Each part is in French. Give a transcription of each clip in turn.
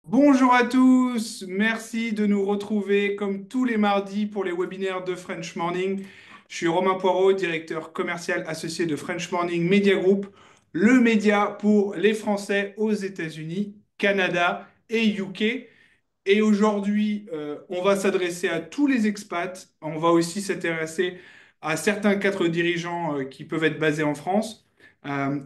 Bonjour à tous, merci de nous retrouver comme tous les mardis pour les webinaires de French Morning. Je suis Romain Poirot, directeur commercial associé de French Morning Media Group, le média pour les Français aux États-Unis, Canada et UK. Et aujourd'hui, on va s'adresser à tous les expats. On va aussi s'intéresser à certains cadres dirigeants qui peuvent être basés en France.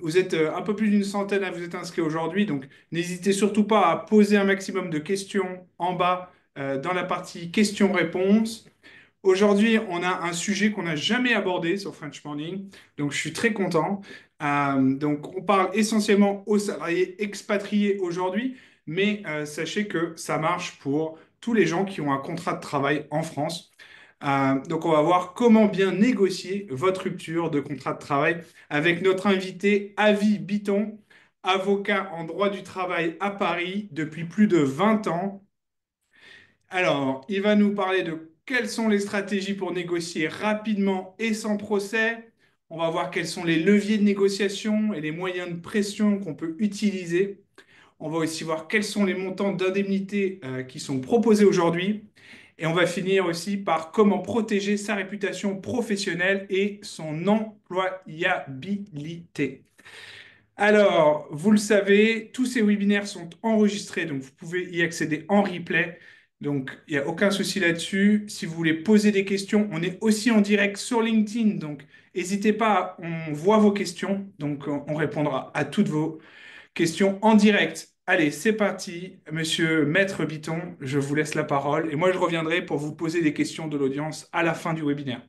Vous êtes un peu plus d'une centaine à vous être inscrits aujourd'hui, donc n'hésitez surtout pas à poser un maximum de questions en bas dans la partie questions-réponses. Aujourd'hui, on a un sujet qu'on n'a jamais abordé sur French Morning, donc je suis très content. Donc, on parle essentiellement aux salariés expatriés aujourd'hui, mais sachez que ça marche pour tous les gens qui ont un contrat de travail en France. Donc, on va voir comment bien négocier votre rupture de contrat de travail avec notre invité Avi Bitton, avocat en droit du travail à Paris depuis plus de 20 ans. Alors, il va nous parler de quelles sont les stratégies pour négocier rapidement et sans procès. On va voir quels sont les leviers de négociation et les moyens de pression qu'on peut utiliser. On va aussi voir quels sont les montants d'indemnité qui sont proposés aujourd'hui. Et on va finir aussi par comment protéger sa réputation professionnelle et son employabilité. Alors, vous le savez, tous ces webinaires sont enregistrés, donc vous pouvez y accéder en replay. Donc, il n'y a aucun souci là-dessus. Si vous voulez poser des questions, on est aussi en direct sur LinkedIn, donc n'hésitez pas, on voit vos questions, donc on répondra à toutes vos questions en direct. Allez, c'est parti, monsieur Maître Biton, je vous laisse la parole et moi je reviendrai pour vous poser des questions de l'audience à la fin du webinaire.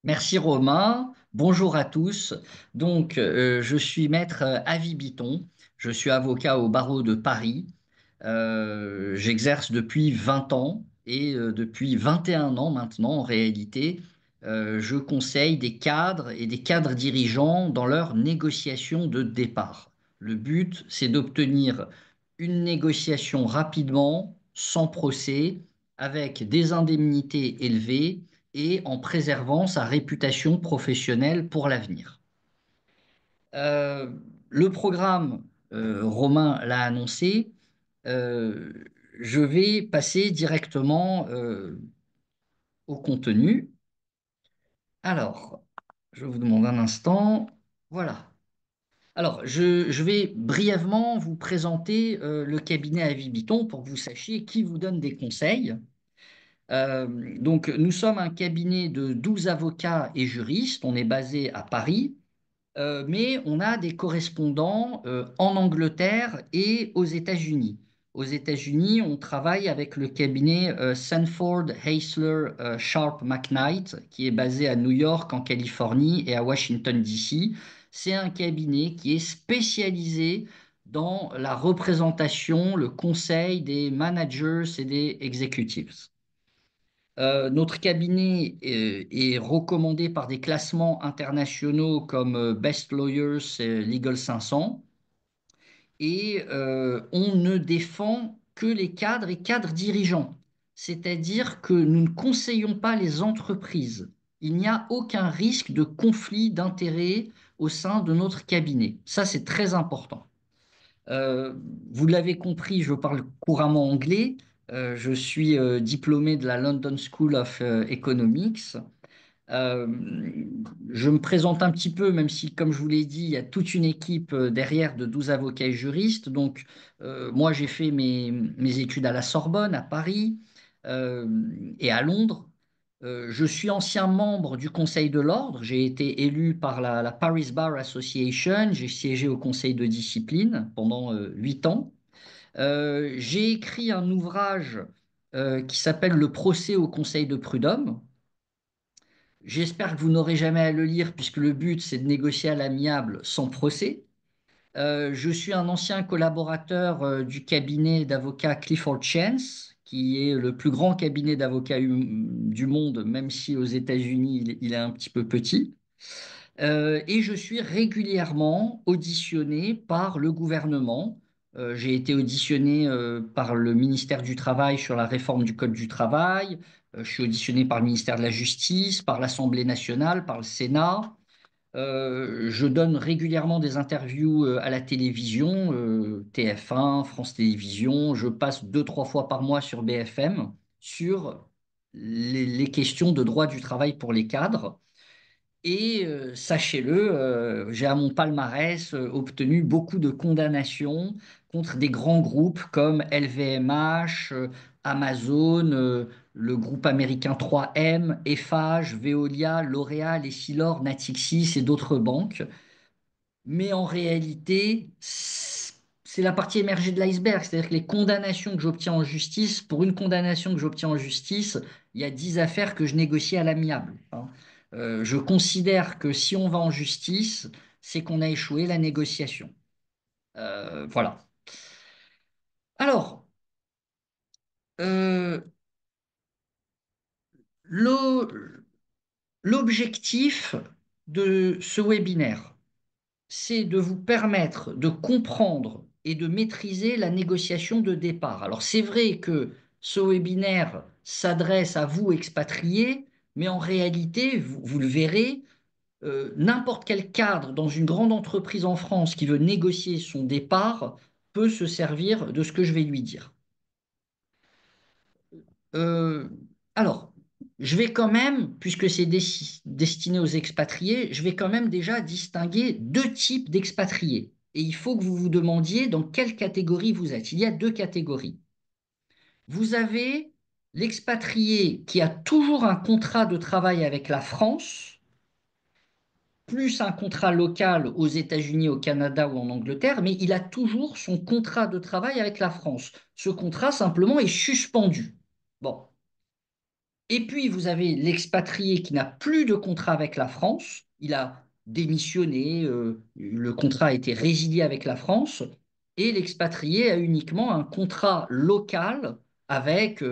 Merci Romain. Bonjour à tous. Je suis maître Avi Bitton. Je suis avocat au barreau de Paris. J'exerce depuis 20 ans et depuis 21 ans maintenant, en réalité, je conseille des cadres et des cadres dirigeants dans leurs négociations de départ. Le but, c'est d'obtenir une négociation rapidement, sans procès, avec des indemnités élevées et en préservant sa réputation professionnelle pour l'avenir. Euh, le programme, Romain l'a annoncé, euh, je vais passer directement au contenu. Alors, je vous demande un instant. Voilà. Alors, je vais brièvement vous présenter le cabinet Avis Bitton pour que vous sachiez qui vous donne des conseils. Nous sommes un cabinet de 12 avocats et juristes. On est basé à Paris, mais on a des correspondants en Angleterre et aux États-Unis. Aux États-Unis, on travaille avec le cabinet Sanford Heisler Sharp McKnight, qui est basé à New York, en Californie, et à Washington, D.C. C'est un cabinet qui est spécialisé dans la représentation, le conseil des managers et des executives. Notre cabinet est recommandé par des classements internationaux comme Best Lawyers et Legal 500 et on ne défend que les cadres et cadres dirigeants. C'est-à-dire que nous ne conseillons pas les entreprises. Il n'y a aucun risque de conflit d'intérêts au sein de notre cabinet. Ça, c'est très important. Euh, Vous l'avez compris, je parle couramment anglais. Je suis diplômé de la London School of Economics. Euh, je me présente un petit peu, même si, comme je vous l'ai dit, il y a toute une équipe derrière de 12 avocats et juristes. Moi, j'ai fait mes études à la Sorbonne, à Paris euh, et à Londres. Je suis ancien membre du Conseil de l'Ordre. J'ai été élu par la Paris Bar Association. J'ai siégé au Conseil de discipline pendant 8 ans. J'ai écrit un ouvrage qui s'appelle Le procès au Conseil de prud'homme. J'espère que vous n'aurez jamais à le lire puisque le but, c'est de négocier à l'amiable sans procès. Je suis un ancien collaborateur du cabinet d'avocats Clifford Chance, qui est le plus grand cabinet d'avocats du monde, même si aux États-Unis, il est un petit peu petit. Et je suis régulièrement auditionné par le gouvernement. J'ai été auditionné par le ministère du Travail sur la réforme du Code du travail. Je suis auditionné par le ministère de la Justice, par l'Assemblée nationale, par le Sénat. Je donne régulièrement des interviews à la télévision, TF1, France Télévisions. Je passe deux, trois fois par mois sur BFM sur les questions de droit du travail pour les cadres. Et sachez-le, j'ai à mon palmarès obtenu beaucoup de condamnations contre des grands groupes comme LVMH, Amazon, le groupe américain 3M, Eiffage, Veolia, L'Oréal, Essilor, Natixis et d'autres banques. Mais en réalité, c'est la partie émergée de l'iceberg. C'est-à-dire que les condamnations que j'obtiens en justice, pour une condamnation que j'obtiens en justice, il y a 10 affaires que je négocie à l'amiable, hein. Je considère que si on va en justice, c'est qu'on a échoué la négociation. Voilà. Alors, euh, l'o- l'objectif de ce webinaire, c'est de vous permettre de comprendre et de maîtriser la négociation de départ. Alors c'est vrai que ce webinaire s'adresse à vous expatriés, mais en réalité, vous le verrez, n'importe quel cadre dans une grande entreprise en France qui veut négocier son départ peut se servir de ce que je vais lui dire. Euh, alors, je vais quand même, puisque c'est destiné aux expatriés, je vais quand même déjà distinguer deux types d'expatriés. Et il faut que vous vous demandiez dans quelle catégorie vous êtes. Il y a deux catégories. Vous avez l'expatrié qui a toujours un contrat de travail avec la France, plus un contrat local aux États-Unis, au Canada ou en Angleterre, mais il a toujours son contrat de travail avec la France. Ce contrat simplement est suspendu. Bon. Et puis, vous avez l'expatrié qui n'a plus de contrat avec la France. Il a démissionné, le contrat a été résilié avec la France. Et l'expatrié a uniquement un contrat local avec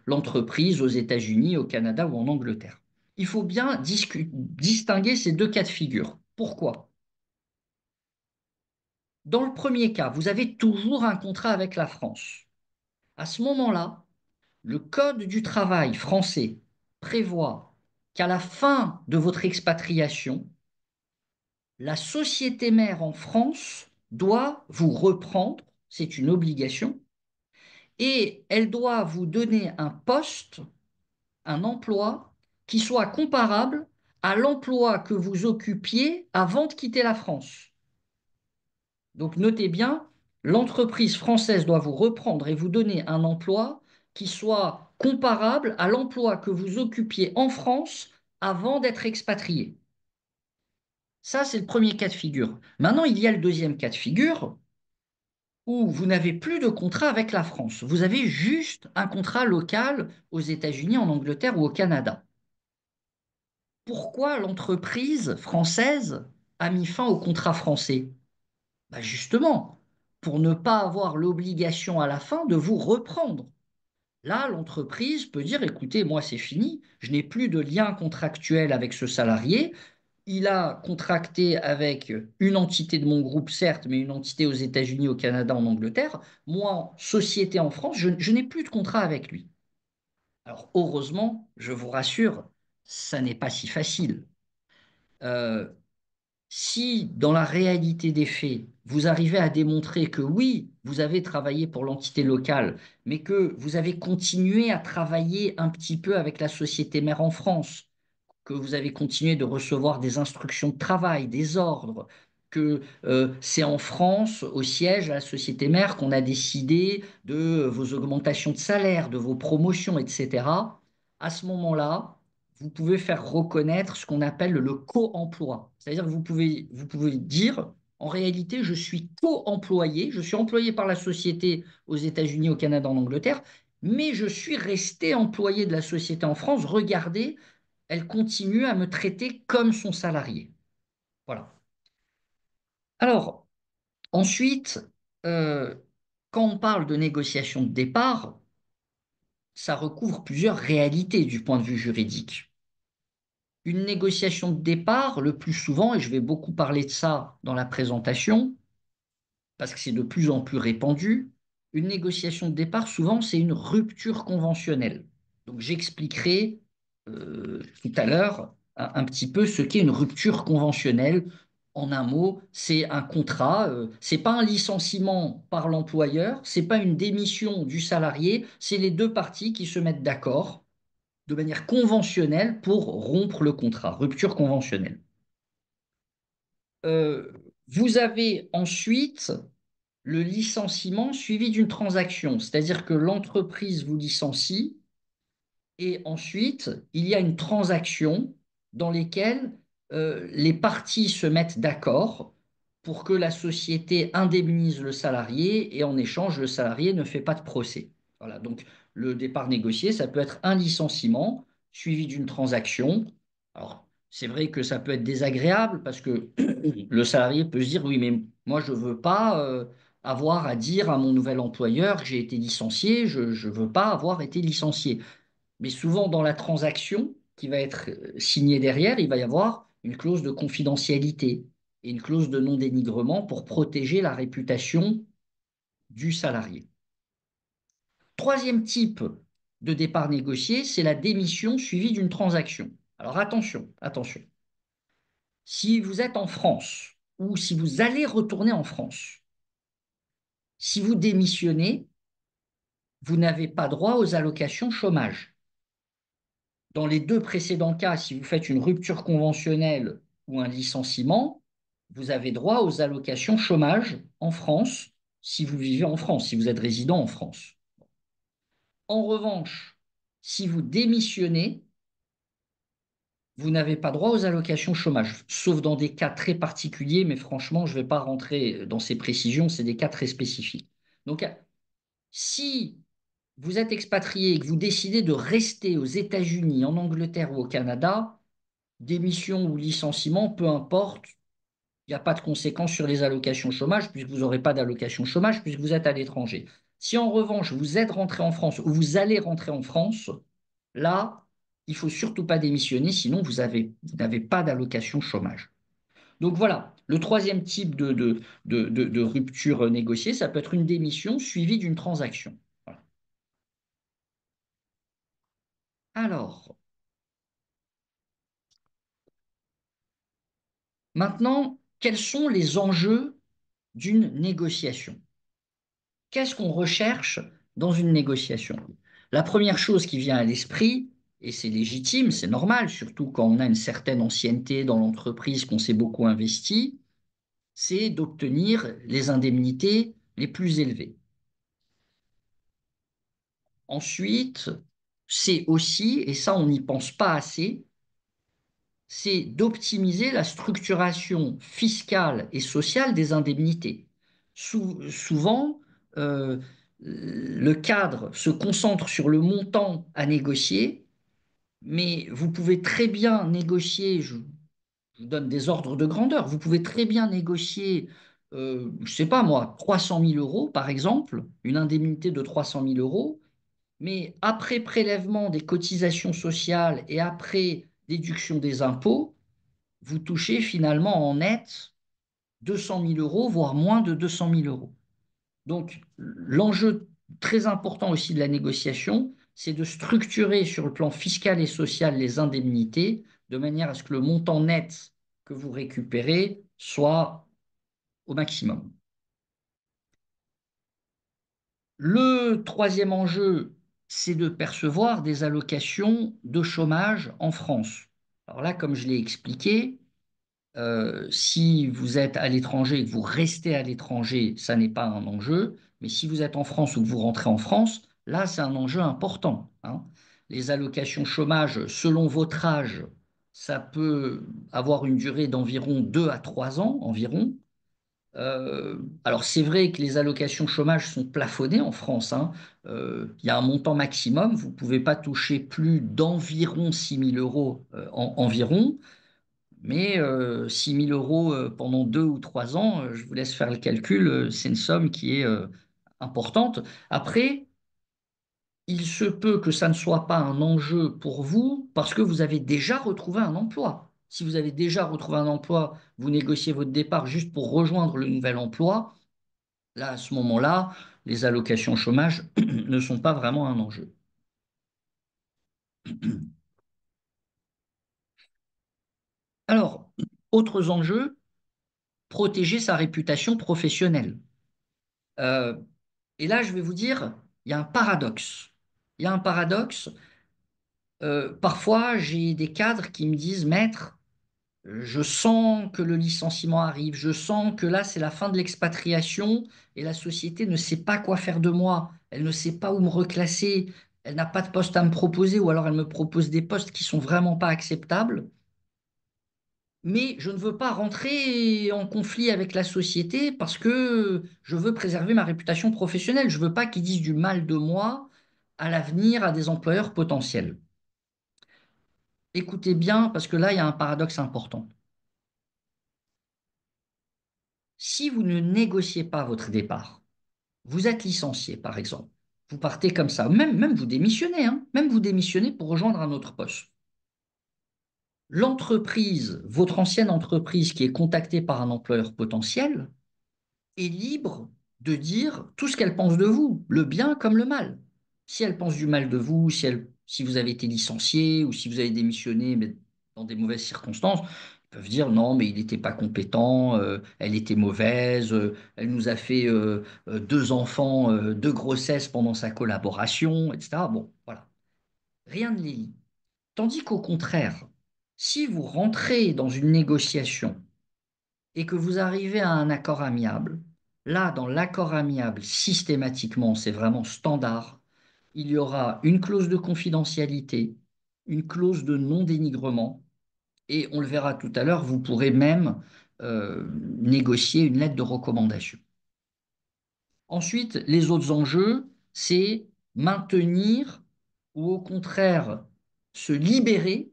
l'entreprise aux États-Unis, au Canada ou en Angleterre. Il faut bien distinguer ces deux cas de figure. Pourquoi? Dans le premier cas, vous avez toujours un contrat avec la France. À ce moment-là, le Code du travail français prévoit qu'à la fin de votre expatriation, la société mère en France doit vous reprendre, c'est une obligation, et elle doit vous donner un poste, un emploi qui soit comparable à l'emploi que vous occupiez avant de quitter la France. Donc notez bien, l'entreprise française doit vous reprendre et vous donner un emploi qui soit comparable à l'emploi que vous occupiez en France avant d'être expatrié. Ça, c'est le premier cas de figure. Maintenant, il y a le deuxième cas de figure où vous n'avez plus de contrat avec la France. Vous avez juste un contrat local aux États-Unis, en Angleterre ou au Canada. Pourquoi l'entreprise française a mis fin au contrat français? Bah justement, pour ne pas avoir l'obligation à la fin de vous reprendre. Là, l'entreprise peut dire, écoutez, moi c'est fini, je n'ai plus de lien contractuel avec ce salarié. Il a contracté avec une entité de mon groupe, certes, mais une entité aux États-Unis, au Canada, en Angleterre. Moi, société en France, je n'ai plus de contrat avec lui. Alors, heureusement, je vous rassure, ça n'est pas si facile. Euh, Si, dans la réalité des faits, vous arrivez à démontrer que oui, vous avez travaillé pour l'entité locale, mais que vous avez continué à travailler un petit peu avec la société mère en France, que vous avez continué de recevoir des instructions de travail, des ordres, que c'est en France, au siège, à la société mère, qu'on a décidé de vos augmentations de salaire, de vos promotions, etc. À ce moment-là, vous pouvez faire reconnaître ce qu'on appelle le co-emploi. C'est-à-dire que vous pouvez dire, en réalité, je suis co-employé, je suis employé par la société aux États-Unis, au Canada, en Angleterre, mais je suis resté employé de la société en France. Regardez, elle continue à me traiter comme son salarié. Voilà. Alors, ensuite, euh, quand on parle de négociation de départ, ça recouvre plusieurs réalités du point de vue juridique. Une négociation de départ, le plus souvent, et je vais beaucoup parler de ça dans la présentation, parce que c'est de plus en plus répandu, une négociation de départ, souvent, c'est une rupture conventionnelle. Donc, j'expliquerai tout à l'heure un petit peu ce qu'est une rupture conventionnelle. En un mot, c'est un contrat, c'est pas un licenciement par l'employeur, c'est pas une démission du salarié, c'est les deux parties qui se mettent d'accord de manière conventionnelle pour rompre le contrat, rupture conventionnelle. Euh, Vous avez ensuite le licenciement suivi d'une transaction, c'est-à-dire que l'entreprise vous licencie et ensuite il y a une transaction dans laquelle les parties se mettent d'accord pour que la société indemnise le salarié et en échange le salarié ne fait pas de procès. Voilà, donc le départ négocié, ça peut être un licenciement suivi d'une transaction. Alors, c'est vrai que ça peut être désagréable parce que le salarié peut se dire, oui, mais moi, je ne veux pas avoir à dire à mon nouvel employeur que j'ai été licencié, je ne veux pas avoir été licencié. Mais souvent, dans la transaction qui va être signée derrière, il va y avoir une clause de confidentialité et une clause de non-dénigrement pour protéger la réputation du salarié. Troisième type de départ négocié, c'est la démission suivie d'une transaction. Alors attention, attention. Si vous êtes en France ou si vous allez retourner en France, si vous démissionnez, vous n'avez pas droit aux allocations chômage. Dans les deux précédents cas, si vous faites une rupture conventionnelle ou un licenciement, vous avez droit aux allocations chômage en France si vous vivez en France, si vous êtes résident en France. En revanche, si vous démissionnez, vous n'avez pas droit aux allocations chômage, sauf dans des cas très particuliers, mais franchement, je ne vais pas rentrer dans ces précisions, c'est des cas très spécifiques. Donc, si vous êtes expatrié et que vous décidez de rester aux États-Unis, en Angleterre ou au Canada, démission ou licenciement, peu importe, il n'y a pas de conséquences sur les allocations chômage, puisque vous n'aurez pas d'allocation chômage, puisque vous êtes à l'étranger. Si en revanche, vous êtes rentré en France ou vous allez rentrer en France, là, il ne faut surtout pas démissionner, sinon vous n'avez pas d'allocation chômage. Donc voilà, le troisième type de rupture négociée, ça peut être une démission suivie d'une transaction. Voilà. Alors, maintenant, quels sont les enjeux d'une négociation? Qu'est-ce qu'on recherche dans une négociation? La première chose qui vient à l'esprit, et c'est légitime, c'est normal, surtout quand on a une certaine ancienneté dans l'entreprise, qu'on s'est beaucoup investi, c'est d'obtenir les indemnités les plus élevées. Ensuite, c'est aussi, et ça on n'y pense pas assez, c'est d'optimiser la structuration fiscale et sociale des indemnités. Souvent, euh, le cadre se concentre sur le montant à négocier, mais vous pouvez très bien négocier, je vous donne des ordres de grandeur, vous pouvez très bien négocier, je ne sais pas moi, 300 000 euros par exemple, une indemnité de 300 000 euros, mais après prélèvement des cotisations sociales et après déduction des impôts, vous touchez finalement en net 200 000 euros, voire moins de 200 000 euros. Donc, l'enjeu très important aussi de la négociation, c'est de structurer sur le plan fiscal et social les indemnités de manière à ce que le montant net que vous récupérez soit au maximum. Le troisième enjeu, c'est de percevoir des allocations de chômage en France. Alors là, comme je l'ai expliqué, si vous êtes à l'étranger et que vous restez à l'étranger, ça n'est pas un enjeu. Mais si vous êtes en France ou que vous rentrez en France, là, c'est un enjeu important, hein. Les allocations chômage, selon votre âge, ça peut avoir une durée d'environ 2 à 3 ans environ. Alors c'est vrai que les allocations chômage sont plafonnées en France, hein. Il y a un montant maximum. Vous ne pouvez pas toucher plus d'environ 6 000 euros environ. Mais 6 000 euros pendant 2 ou 3 ans, je vous laisse faire le calcul, c'est une somme qui est importante. Après, il se peut que ça ne soit pas un enjeu pour vous parce que vous avez déjà retrouvé un emploi. Si vous avez déjà retrouvé un emploi, vous négociez votre départ juste pour rejoindre le nouvel emploi. Là, à ce moment-là, les allocations chômage ne sont pas vraiment un enjeu. Alors, autres enjeux, protéger sa réputation professionnelle. Euh, et là, je vais vous dire, il y a un paradoxe. Il y a un paradoxe. Parfois, j'ai des cadres qui me disent, Maître, je sens que le licenciement arrive, je sens que là, c'est la fin de l'expatriation et la société ne sait pas quoi faire de moi, elle ne sait pas où me reclasser, elle n'a pas de poste à me proposer ou alors elle me propose des postes qui sont vraiment pas acceptables. Mais je ne veux pas rentrer en conflit avec la société parce que je veux préserver ma réputation professionnelle. Je ne veux pas qu'ils disent du mal de moi à l'avenir à des employeurs potentiels. Écoutez bien, parce que là, il y a un paradoxe important. Si vous ne négociez pas votre départ, vous êtes licencié, par exemple, vous partez comme ça, même vous démissionnez, hein, même vous démissionnez pour rejoindre un autre poste. L'entreprise, votre ancienne entreprise qui est contactée par un employeur potentiel, est libre de dire tout ce qu'elle pense de vous, le bien comme le mal. Si elle pense du mal de vous, si vous avez été licencié ou si vous avez démissionné mais dans des mauvaises circonstances, ils peuvent dire non, mais il n'était pas compétent, elle était mauvaise, elle nous a fait deux enfants, deux grossesses pendant sa collaboration, etc. Bon, voilà. Rien ne les lie. Tandis qu'au contraire, si vous rentrez dans une négociation et que vous arrivez à un accord amiable, là, dans l'accord amiable, systématiquement, c'est vraiment standard, il y aura une clause de confidentialité, une clause de non-dénigrement, et on le verra tout à l'heure, vous pourrez même négocier une lettre de recommandation. Ensuite, les autres enjeux, c'est maintenir ou au contraire se libérer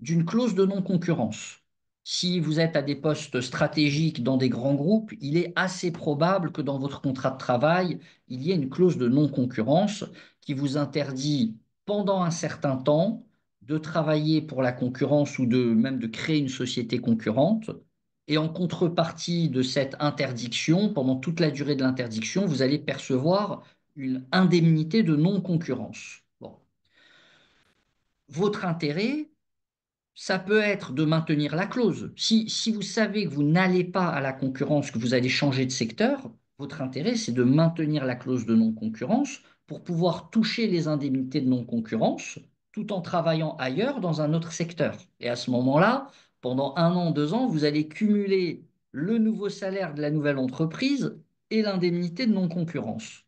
d'une clause de non-concurrence. Si vous êtes à des postes stratégiques dans des grands groupes, il est assez probable que dans votre contrat de travail, il y ait une clause de non-concurrence qui vous interdit pendant un certain temps de travailler pour la concurrence ou de même de créer une société concurrente. Et en contrepartie de cette interdiction, pendant toute la durée de l'interdiction, vous allez percevoir une indemnité de non-concurrence. Bon. Votre intérêt, ça peut être de maintenir la clause. Si vous savez que vous n'allez pas à la concurrence, que vous allez changer de secteur, votre intérêt, c'est de maintenir la clause de non-concurrence pour pouvoir toucher les indemnités de non-concurrence tout en travaillant ailleurs dans un autre secteur. Et à ce moment-là, pendant un an, deux ans, vous allez cumuler le nouveau salaire de la nouvelle entreprise et l'indemnité de non-concurrence.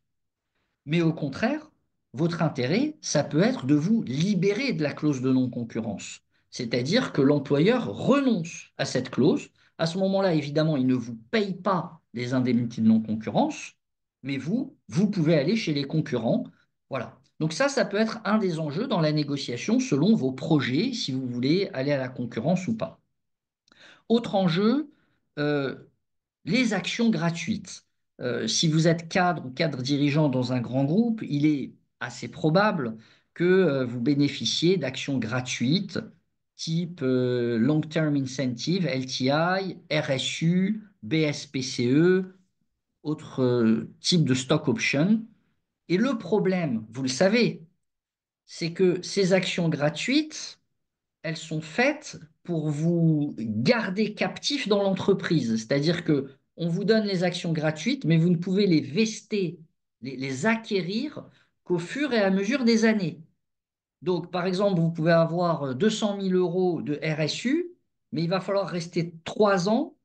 Mais au contraire, votre intérêt, ça peut être de vous libérer de la clause de non-concurrence. C'est-à-dire que l'employeur renonce à cette clause. À ce moment-là, évidemment, il ne vous paye pas les indemnités de non-concurrence, mais vous pouvez aller chez les concurrents. Voilà. Donc ça peut être un des enjeux dans la négociation selon vos projets, si vous voulez aller à la concurrence ou pas. Autre enjeu, euh, les actions gratuites. Si vous êtes cadre ou cadre dirigeant dans un grand groupe, il est assez probable que vous bénéficiez d'actions gratuites type Long Term Incentive, LTI, RSU, BSPCE, autres types de stock options. Et le problème, vous le savez, c'est que ces actions gratuites, elles sont faites pour vous garder captif dans l'entreprise. C'est-à-dire que on vous donne les actions gratuites, mais vous ne pouvez les vester, les acquérir qu'au fur et à mesure des années. Donc, par exemple, vous pouvez avoir 200 000 euros de RSU, mais il va falloir rester 3 ans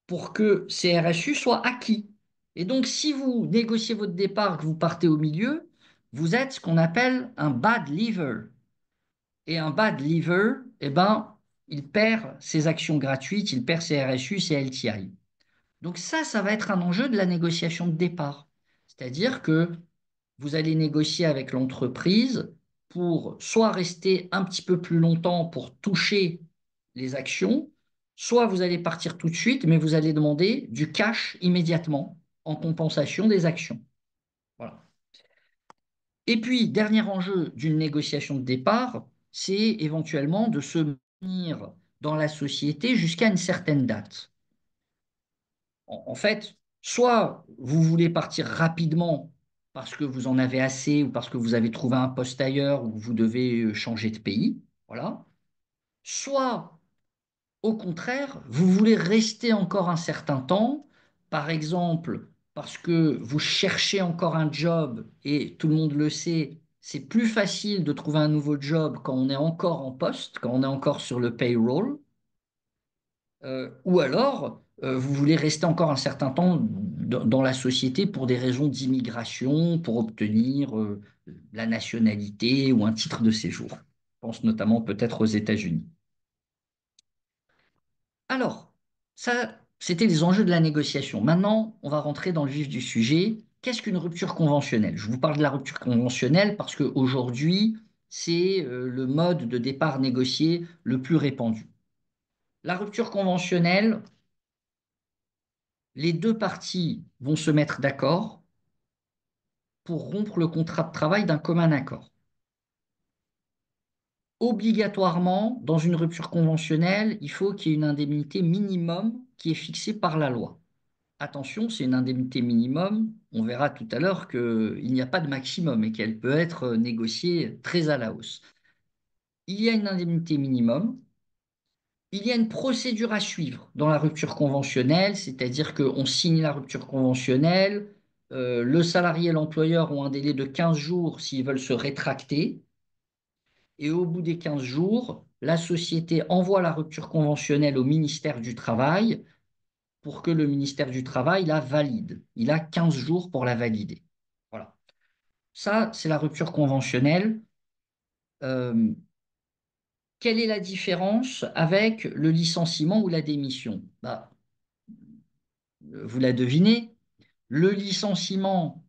pour que ces RSU soient acquis. Et donc, si vous négociez votre départ, que vous partez au milieu, vous êtes ce qu'on appelle un bad leaver. Et un bad leaver, eh ben, il perd ses actions gratuites, il perd ses RSU, ses LTI. Donc ça va être un enjeu de la négociation de départ. C'est-à-dire que vous allez négocier avec l'entreprise pour soit rester un petit peu plus longtemps pour toucher les actions, soit vous allez partir tout de suite, mais vous allez demander du cash immédiatement en compensation des actions. Voilà. Et puis, dernier enjeu d'une négociation de départ, c'est éventuellement de se maintenir dans la société jusqu'à une certaine date. En fait, soit vous voulez partir rapidement parce que vous en avez assez ou parce que vous avez trouvé un poste ailleurs ou que vous devez changer de pays, voilà. Soit Au contraire, vous voulez rester encore un certain temps, par exemple parce que vous cherchez encore un job et tout le monde le sait, c'est plus facile de trouver un nouveau job quand on est encore en poste, quand on est encore sur le payroll. Ou alors, vous voulez rester encore un certain temps dans la société pour des raisons d'immigration, pour obtenir la nationalité ou un titre de séjour. Je pense notamment peut-être aux États-Unis. Alors, ça, c'était les enjeux de la négociation. Maintenant, on va rentrer dans le vif du sujet. Qu'est-ce qu'une rupture conventionnelle? Je vous parle de la rupture conventionnelle parce qu'aujourd'hui, c'est le mode de départ négocié le plus répandu. La rupture conventionnelle, les deux parties vont se mettre d'accord pour rompre le contrat de travail d'un commun accord. Obligatoirement, dans une rupture conventionnelle, il faut qu'il y ait une indemnité minimum qui est fixée par la loi. Attention, c'est une indemnité minimum. On verra tout à l'heure qu'il n'y a pas de maximum et qu'elle peut être négociée très à la hausse. Il y a une indemnité minimum. Il y a une procédure à suivre dans la rupture conventionnelle, c'est-à-dire qu'on signe la rupture conventionnelle, le salarié et l'employeur ont un délai de 15 jours s'ils veulent se rétracter, et au bout des 15 jours, la société envoie la rupture conventionnelle au ministère du Travail pour que le ministère du Travail la valide. Il a 15 jours pour la valider. Voilà. Ça, c'est la rupture conventionnelle. Euh, Quelle est la différence avec le licenciement ou la démission? Bah, vous la devinez, le licenciement,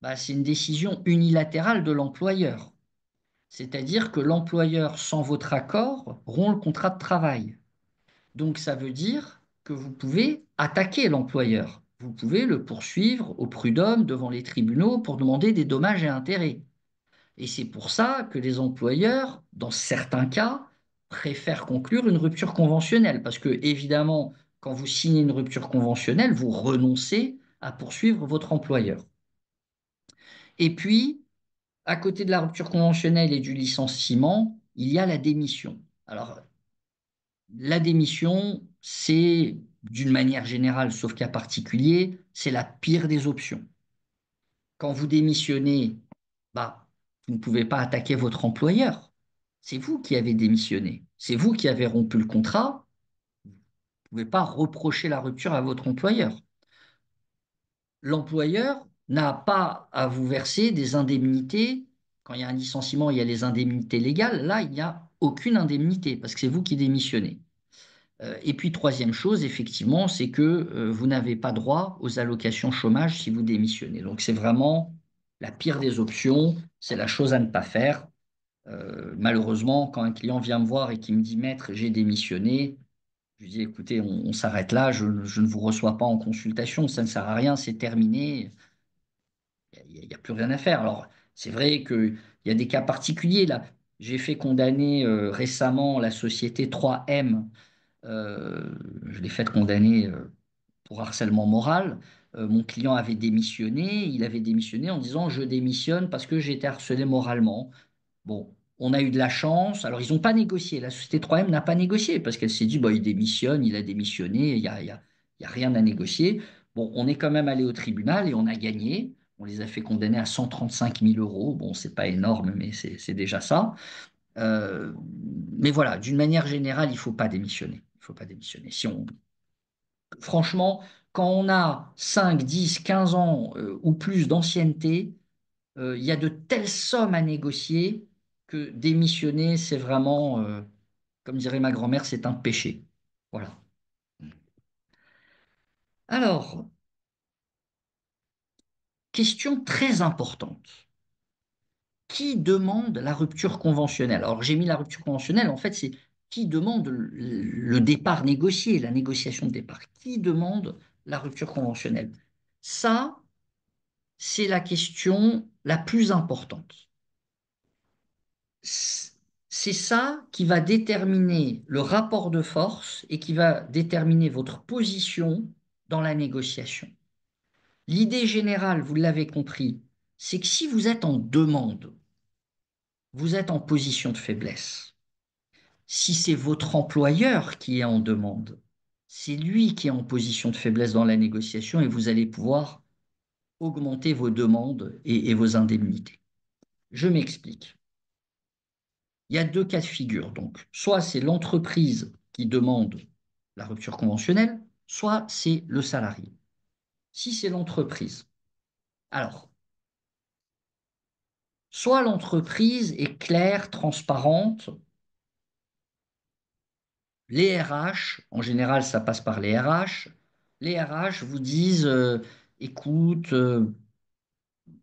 bah, c'est une décision unilatérale de l'employeur. C'est-à-dire que l'employeur, sans votre accord, rompt le contrat de travail. Donc ça veut dire que vous pouvez attaquer l'employeur. Vous pouvez le poursuivre au prud'homme devant les tribunaux pour demander des dommages et intérêts. Et c'est pour ça que les employeurs, dans certains cas, préfèrent conclure une rupture conventionnelle. Parce que, évidemment, quand vous signez une rupture conventionnelle, vous renoncez à poursuivre votre employeur. Et puis, à côté de la rupture conventionnelle et du licenciement, il y a la démission. Alors, la démission, c'est, d'une manière générale, sauf cas particulier, c'est la pire des options. Quand vous démissionnez, bah, vous ne pouvez pas attaquer votre employeur. C'est vous qui avez démissionné. C'est vous qui avez rompu le contrat. Vous ne pouvez pas reprocher la rupture à votre employeur. L'employeur n'a pas à vous verser des indemnités. Quand il y a un licenciement, il y a les indemnités légales. Là, il n'y a aucune indemnité parce que c'est vous qui démissionnez. Et puis, troisième chose, effectivement, c'est que vous n'avez pas droit aux allocations chômage si vous démissionnez. Donc, c'est vraiment la pire des options. C'est la chose à ne pas faire. Malheureusement, quand un client vient me voir et qui me dit, Maître, j'ai démissionné, je lui dis, écoutez, on s'arrête là, je ne vous reçois pas en consultation, ça ne sert à rien, c'est terminé, il n'y a plus rien à faire. Alors, c'est vrai qu'il y a des cas particuliers là. J'ai fait condamner récemment la société 3M. Je l'ai fait condamner pour harcèlement moral. Mon client avait démissionné, il avait démissionné en disant je démissionne parce que j'ai été harcelé moralement. Bon, on a eu de la chance. Alors, ils n'ont pas négocié. La société 3M n'a pas négocié parce qu'elle s'est dit, bah, il démissionne, il a démissionné, il y a rien à négocier. Bon, on est quand même allé au tribunal et on a gagné. On les a fait condamner à 135 000 euros. Bon, c'est pas énorme, mais c'est déjà ça. Euh, mais voilà, d'une manière générale, il ne faut pas démissionner. Il faut pas démissionner. Franchement, quand on a 5, 10, 15 ans ou plus d'ancienneté, il y a de telles sommes à négocier que démissionner, c'est vraiment, comme dirait ma grand-mère, c'est un péché. Voilà. Alors, question très importante. Qui demande la rupture conventionnelle? Alors, j'ai mis la rupture conventionnelle, en fait, c'est qui demande le départ négocié, la négociation de départ. Qui demande la rupture conventionnelle? Ça, c'est la question la plus importante. C'est ça qui va déterminer le rapport de force et qui va déterminer votre position dans la négociation. L'idée générale, vous l'avez compris, c'est que si vous êtes en demande, vous êtes en position de faiblesse. Si c'est votre employeur qui est en demande, c'est lui qui est en position de faiblesse dans la négociation et vous allez pouvoir augmenter vos demandes et vos indemnités. Je m'explique. Il y a deux cas de figure, donc. Soit c'est l'entreprise qui demande la rupture conventionnelle, soit c'est le salarié. Si c'est l'entreprise, alors, soit l'entreprise est claire, transparente, les RH, en général ça passe par les RH, les RH vous disent, écoute,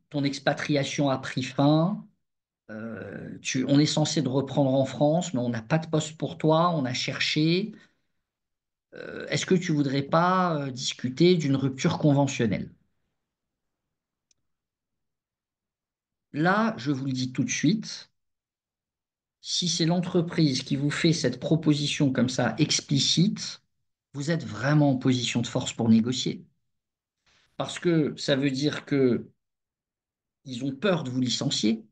ton expatriation a pris fin, on est censé te reprendre en France, mais on n'a pas de poste pour toi, on a cherché. Est-ce que tu voudrais pas discuter d'une rupture conventionnelle? Là, je vous le dis tout de suite, si c'est l'entreprise qui vous fait cette proposition comme ça explicite, vous êtes vraiment en position de force pour négocier. Parce que ça veut dire que ils ont peur de vous licencier.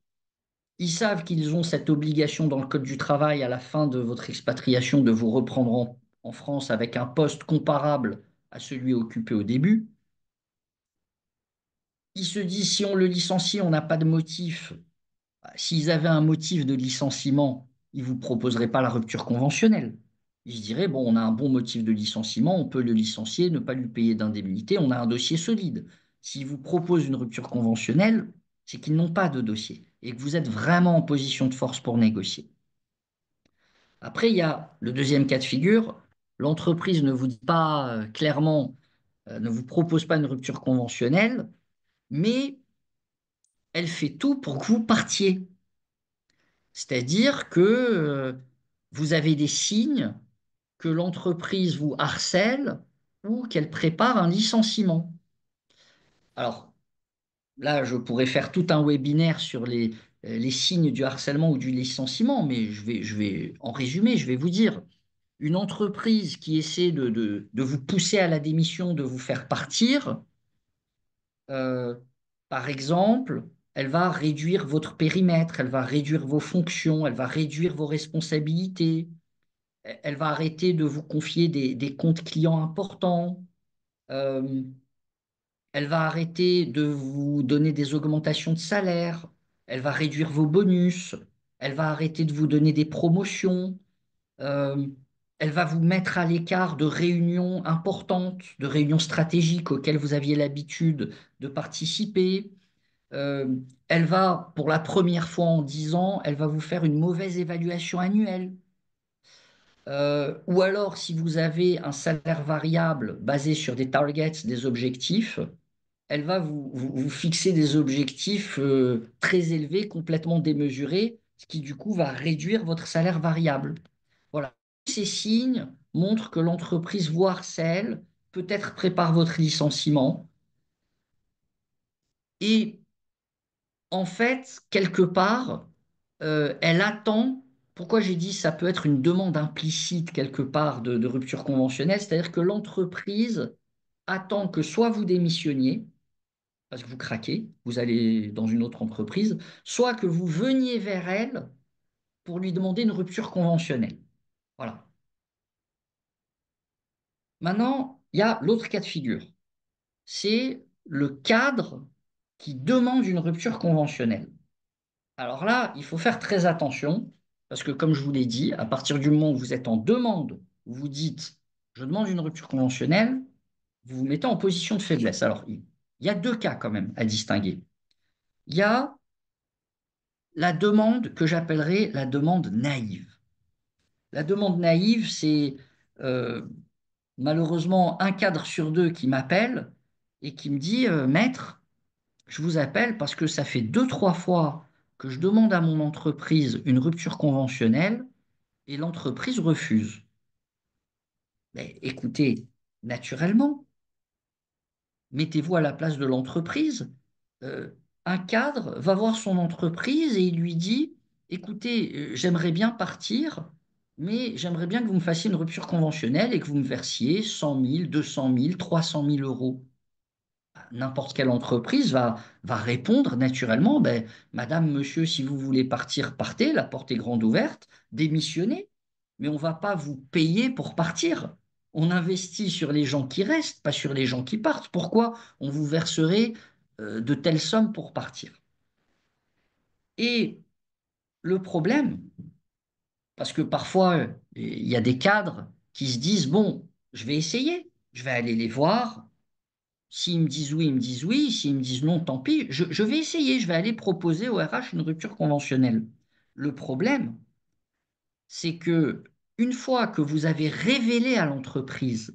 Ils savent qu'ils ont cette obligation dans le Code du travail à la fin de votre expatriation de vous reprendre en France avec un poste comparable à celui occupé au début. Ils se disent si on le licencie, on n'a pas de motif. S'ils avaient un motif de licenciement, ils ne vous proposeraient pas la rupture conventionnelle. Ils se diraient, bon, on a un bon motif de licenciement, on peut le licencier, ne pas lui payer d'indemnité, on a un dossier solide. S'ils vous proposent une rupture conventionnelle, c'est qu'ils n'ont pas de dossier et que vous êtes vraiment en position de force pour négocier. Après, il y a le deuxième cas de figure. L'entreprise ne vous dit pas clairement, ne vous propose pas une rupture conventionnelle, mais elle fait tout pour que vous partiez. C'est-à-dire que vous avez des signes que l'entreprise vous harcèle ou qu'elle prépare un licenciement. Alors là, je pourrais faire tout un webinaire sur les signes du harcèlement ou du licenciement, mais je vais en résumer, je vais vous dire, une entreprise qui essaie de vous pousser à la démission, de vous faire partir, euh, par exemple, elle va réduire votre périmètre, elle va réduire vos fonctions, elle va réduire vos responsabilités, elle va arrêter de vous confier des comptes clients importants, euh, elle va arrêter de vous donner des augmentations de salaire, elle va réduire vos bonus, elle va arrêter de vous donner des promotions, euh, elle va vous mettre à l'écart de réunions importantes, de réunions stratégiques auxquelles vous aviez l'habitude de participer. Euh, Elle va, pour la première fois en 10 ans, elle va vous faire une mauvaise évaluation annuelle. Ou alors, si vous avez un salaire variable basé sur des targets, des objectifs, elle va vous fixer des objectifs très élevés, complètement démesurés, ce qui du coup va réduire votre salaire variable. Voilà. Tous ces signes montrent que l'entreprise vous harcèle, peut-être prépare votre licenciement, et en fait, quelque part, elle attend. Pourquoi j'ai dit ça peut être une demande implicite quelque part de rupture conventionnelle, c'est-à-dire que l'entreprise attend que soit vous démissionniez, parce que vous craquez, vous allez dans une autre entreprise, soit que vous veniez vers elle pour lui demander une rupture conventionnelle. Voilà. Maintenant, il y a l'autre cas de figure. C'est le cadre qui demande une rupture conventionnelle. Alors là, il faut faire très attention, parce que comme je vous l'ai dit, à partir du moment où vous êtes en demande, vous dites, je demande une rupture conventionnelle, vous vous mettez en position de faiblesse. Alors, il y a deux cas quand même à distinguer. Il y a la demande que j'appellerais la demande naïve. La demande naïve, c'est euh, malheureusement un cadre sur deux qui m'appelle et qui me dit, Maître, je vous appelle parce que ça fait deux, trois fois que je demande à mon entreprise une rupture conventionnelle et l'entreprise refuse. Mais écoutez, naturellement, mettez-vous à la place de l'entreprise. Euh, un cadre va voir son entreprise et il lui dit, écoutez, j'aimerais bien partir, mais j'aimerais bien que vous me fassiez une rupture conventionnelle et que vous me versiez 100 000, 200 000, 300 000 euros. N'importe quelle entreprise va répondre naturellement, ben, Madame, Monsieur, si vous voulez partir, partez, la porte est grande ouverte, démissionnez. mais on ne va pas vous payer pour partir. On investit sur les gens qui restent, pas sur les gens qui partent. Pourquoi on vous verserait de telles sommes pour partir? Et le problème, parce que parfois, il y a des cadres qui se disent, bon, je vais essayer, je vais aller les voir. S'ils me disent oui, ils me disent oui. S'ils me disent non, tant pis. Je vais essayer, je vais aller proposer au RH une rupture conventionnelle. Le problème, c'est que une fois que vous avez révélé à l'entreprise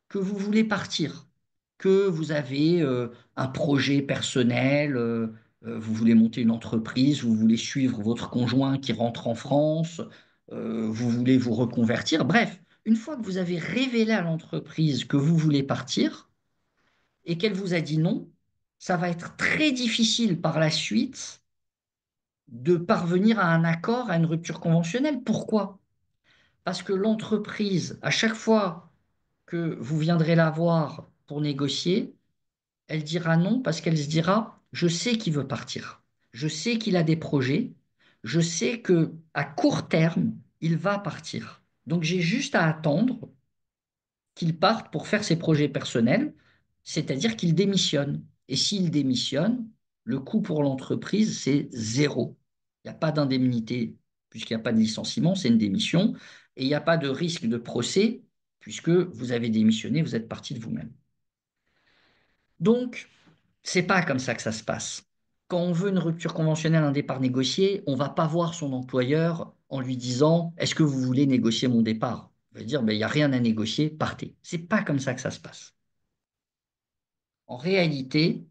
que vous voulez partir, que vous avez un projet personnel, vous voulez monter une entreprise, vous voulez suivre votre conjoint qui rentre en France, vous voulez vous reconvertir, bref, une fois que vous avez révélé à l'entreprise que vous voulez partir et qu'elle vous a dit non, ça va être très difficile par la suite de parvenir à un accord, à une rupture conventionnelle. Pourquoi? Parce que l'entreprise, à chaque fois que vous viendrez la voir pour négocier, elle dira non parce qu'elle se dira, je sais qu'il veut partir, je sais qu'il a des projets, je sais que à court terme, il va partir. Donc j'ai juste à attendre qu'il parte pour faire ses projets personnels, c'est-à-dire qu'il démissionne. Et s'il démissionne, le coût pour l'entreprise, c'est zéro. Il n'y a pas d'indemnité puisqu'il n'y a pas de licenciement, c'est une démission. Et il n'y a pas de risque de procès puisque vous avez démissionné, vous êtes parti de vous-même. Donc, c'est pas comme ça que ça se passe. Quand on veut une rupture conventionnelle, un départ négocié, on va pas voir son employeur en lui disant, est-ce que vous voulez négocier mon départ? Il va dire, ben, il n'y a rien à négocier, partez. C'est pas comme ça que ça se passe. En réalité,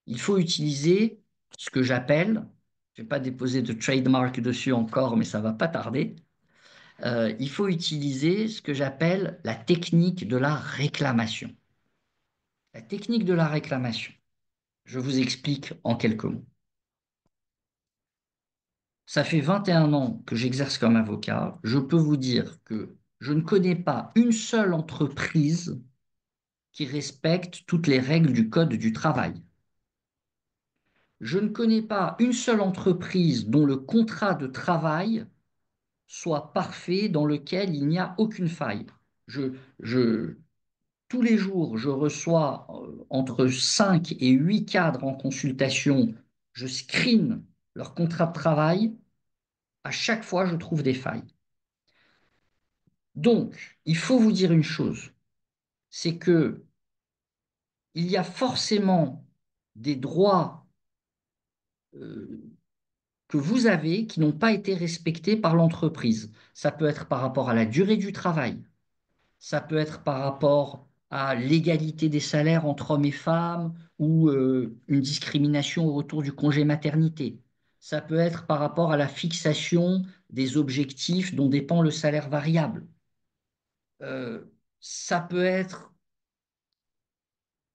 il faut utiliser ce que j'appelle, je vais pas déposer de trademark dessus encore, mais ça va pas tarder. Il faut utiliser ce que j'appelle la technique de la réclamation. La technique de la réclamation. Je vous explique en quelques mots. Ça fait 21 ans que j'exerce comme avocat. Je peux vous dire que je ne connais pas une seule entreprise qui respecte toutes les règles du Code du travail. Je ne connais pas une seule entreprise dont le contrat de travail soit parfait, dans lequel il n'y a aucune faille. Je, je, Tous les jours, je reçois entre 5 et 8 cadres en consultation. Je screen leur contrat de travail. À chaque fois, je trouve des failles. Donc, il faut vous dire une chose, c'est que il y a forcément des droits euh, que vous avez qui n'ont pas été respectés par l'entreprise. Ça peut être par rapport à la durée du travail, ça peut être par rapport à l'égalité des salaires entre hommes et femmes ou une discrimination au retour du congé maternité. Ça peut être par rapport à la fixation des objectifs dont dépend le salaire variable. Euh, Ça peut être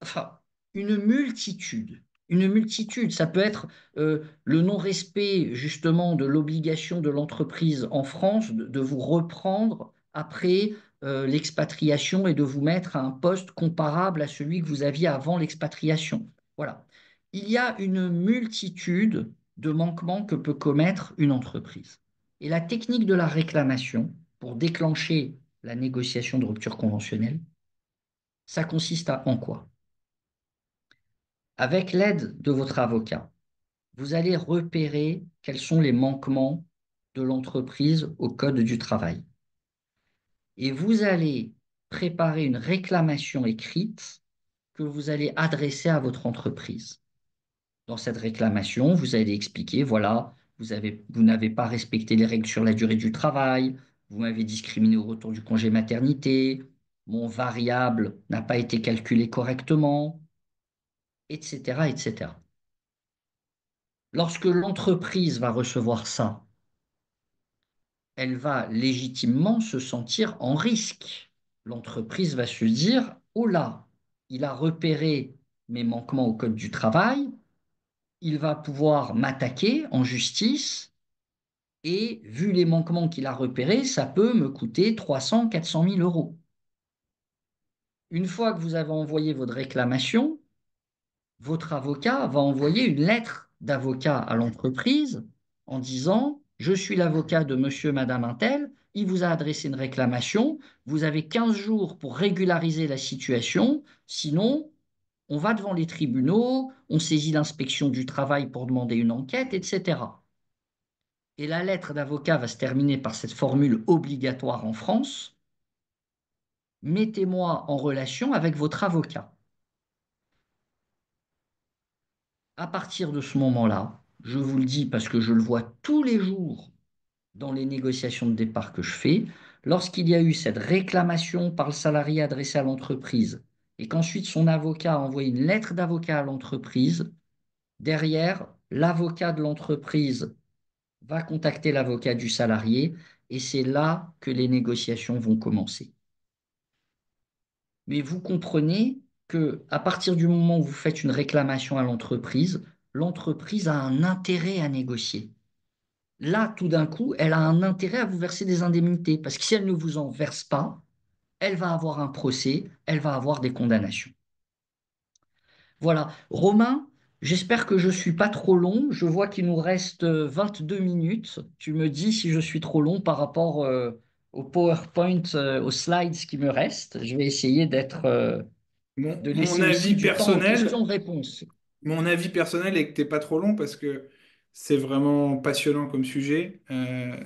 enfin, une multitude. Une multitude. Ça peut être le non-respect justement de l'obligation de l'entreprise en France de vous reprendre après l'expatriation et de vous mettre à un poste comparable à celui que vous aviez avant l'expatriation. Voilà. Il y a une multitude de manquements que peut commettre une entreprise. Et la technique de la réclamation pour déclencher la négociation de rupture conventionnelle, ça consiste en quoi? Avec l'aide de votre avocat, vous allez repérer quels sont les manquements de l'entreprise au Code du travail. Et vous allez préparer une réclamation écrite que vous allez adresser à votre entreprise. Dans cette réclamation, vous allez expliquer, voilà, vous n'avez pas respecté les règles sur la durée du travail, vous m'avez discriminé au retour du congé maternité, mon variable n'a pas été calculé correctement, etc., etc. Lorsque l'entreprise va recevoir ça, elle va légitimement se sentir en risque. L'entreprise va se dire, oh là, il a repéré mes manquements au Code du travail, il va pouvoir m'attaquer en justice et vu les manquements qu'il a repérés, ça peut me coûter 300, 400 000 euros. Une fois que vous avez envoyé votre réclamation, votre avocat va envoyer une lettre d'avocat à l'entreprise en disant, je suis l'avocat de monsieur, madame Untel, il vous a adressé une réclamation, vous avez 15 jours pour régulariser la situation, sinon on va devant les tribunaux, on saisit l'inspection du travail pour demander une enquête, etc. Et la lettre d'avocat va se terminer par cette formule obligatoire en France: mettez-moi en relation avec votre avocat. À partir de ce moment-là, je vous le dis parce que je le vois tous les jours dans les négociations de départ que je fais, lorsqu'il y a eu cette réclamation par le salarié adressée à l'entreprise et qu'ensuite son avocat a envoyé une lettre d'avocat à l'entreprise, derrière, l'avocat de l'entreprise va contacter l'avocat du salarié et c'est là que les négociations vont commencer. Mais vous comprenez que à partir du moment où vous faites une réclamation à l'entreprise, l'entreprise a un intérêt à négocier. Là, tout d'un coup, elle a un intérêt à vous verser des indemnités parce que si elle ne vous en verse pas, elle va avoir un procès, elle va avoir des condamnations. Voilà. Romain, j'espère que je ne suis pas trop long. Je vois qu'il nous reste 22 minutes. Tu me dis si je suis trop long par rapport au PowerPoint, aux slides qui me restent. Je vais essayer de Mon laisser aussi avis du temps aux personnel, questions-réponses. mon avis personnel est que t'es pas trop long parce que c'est vraiment passionnant comme sujet.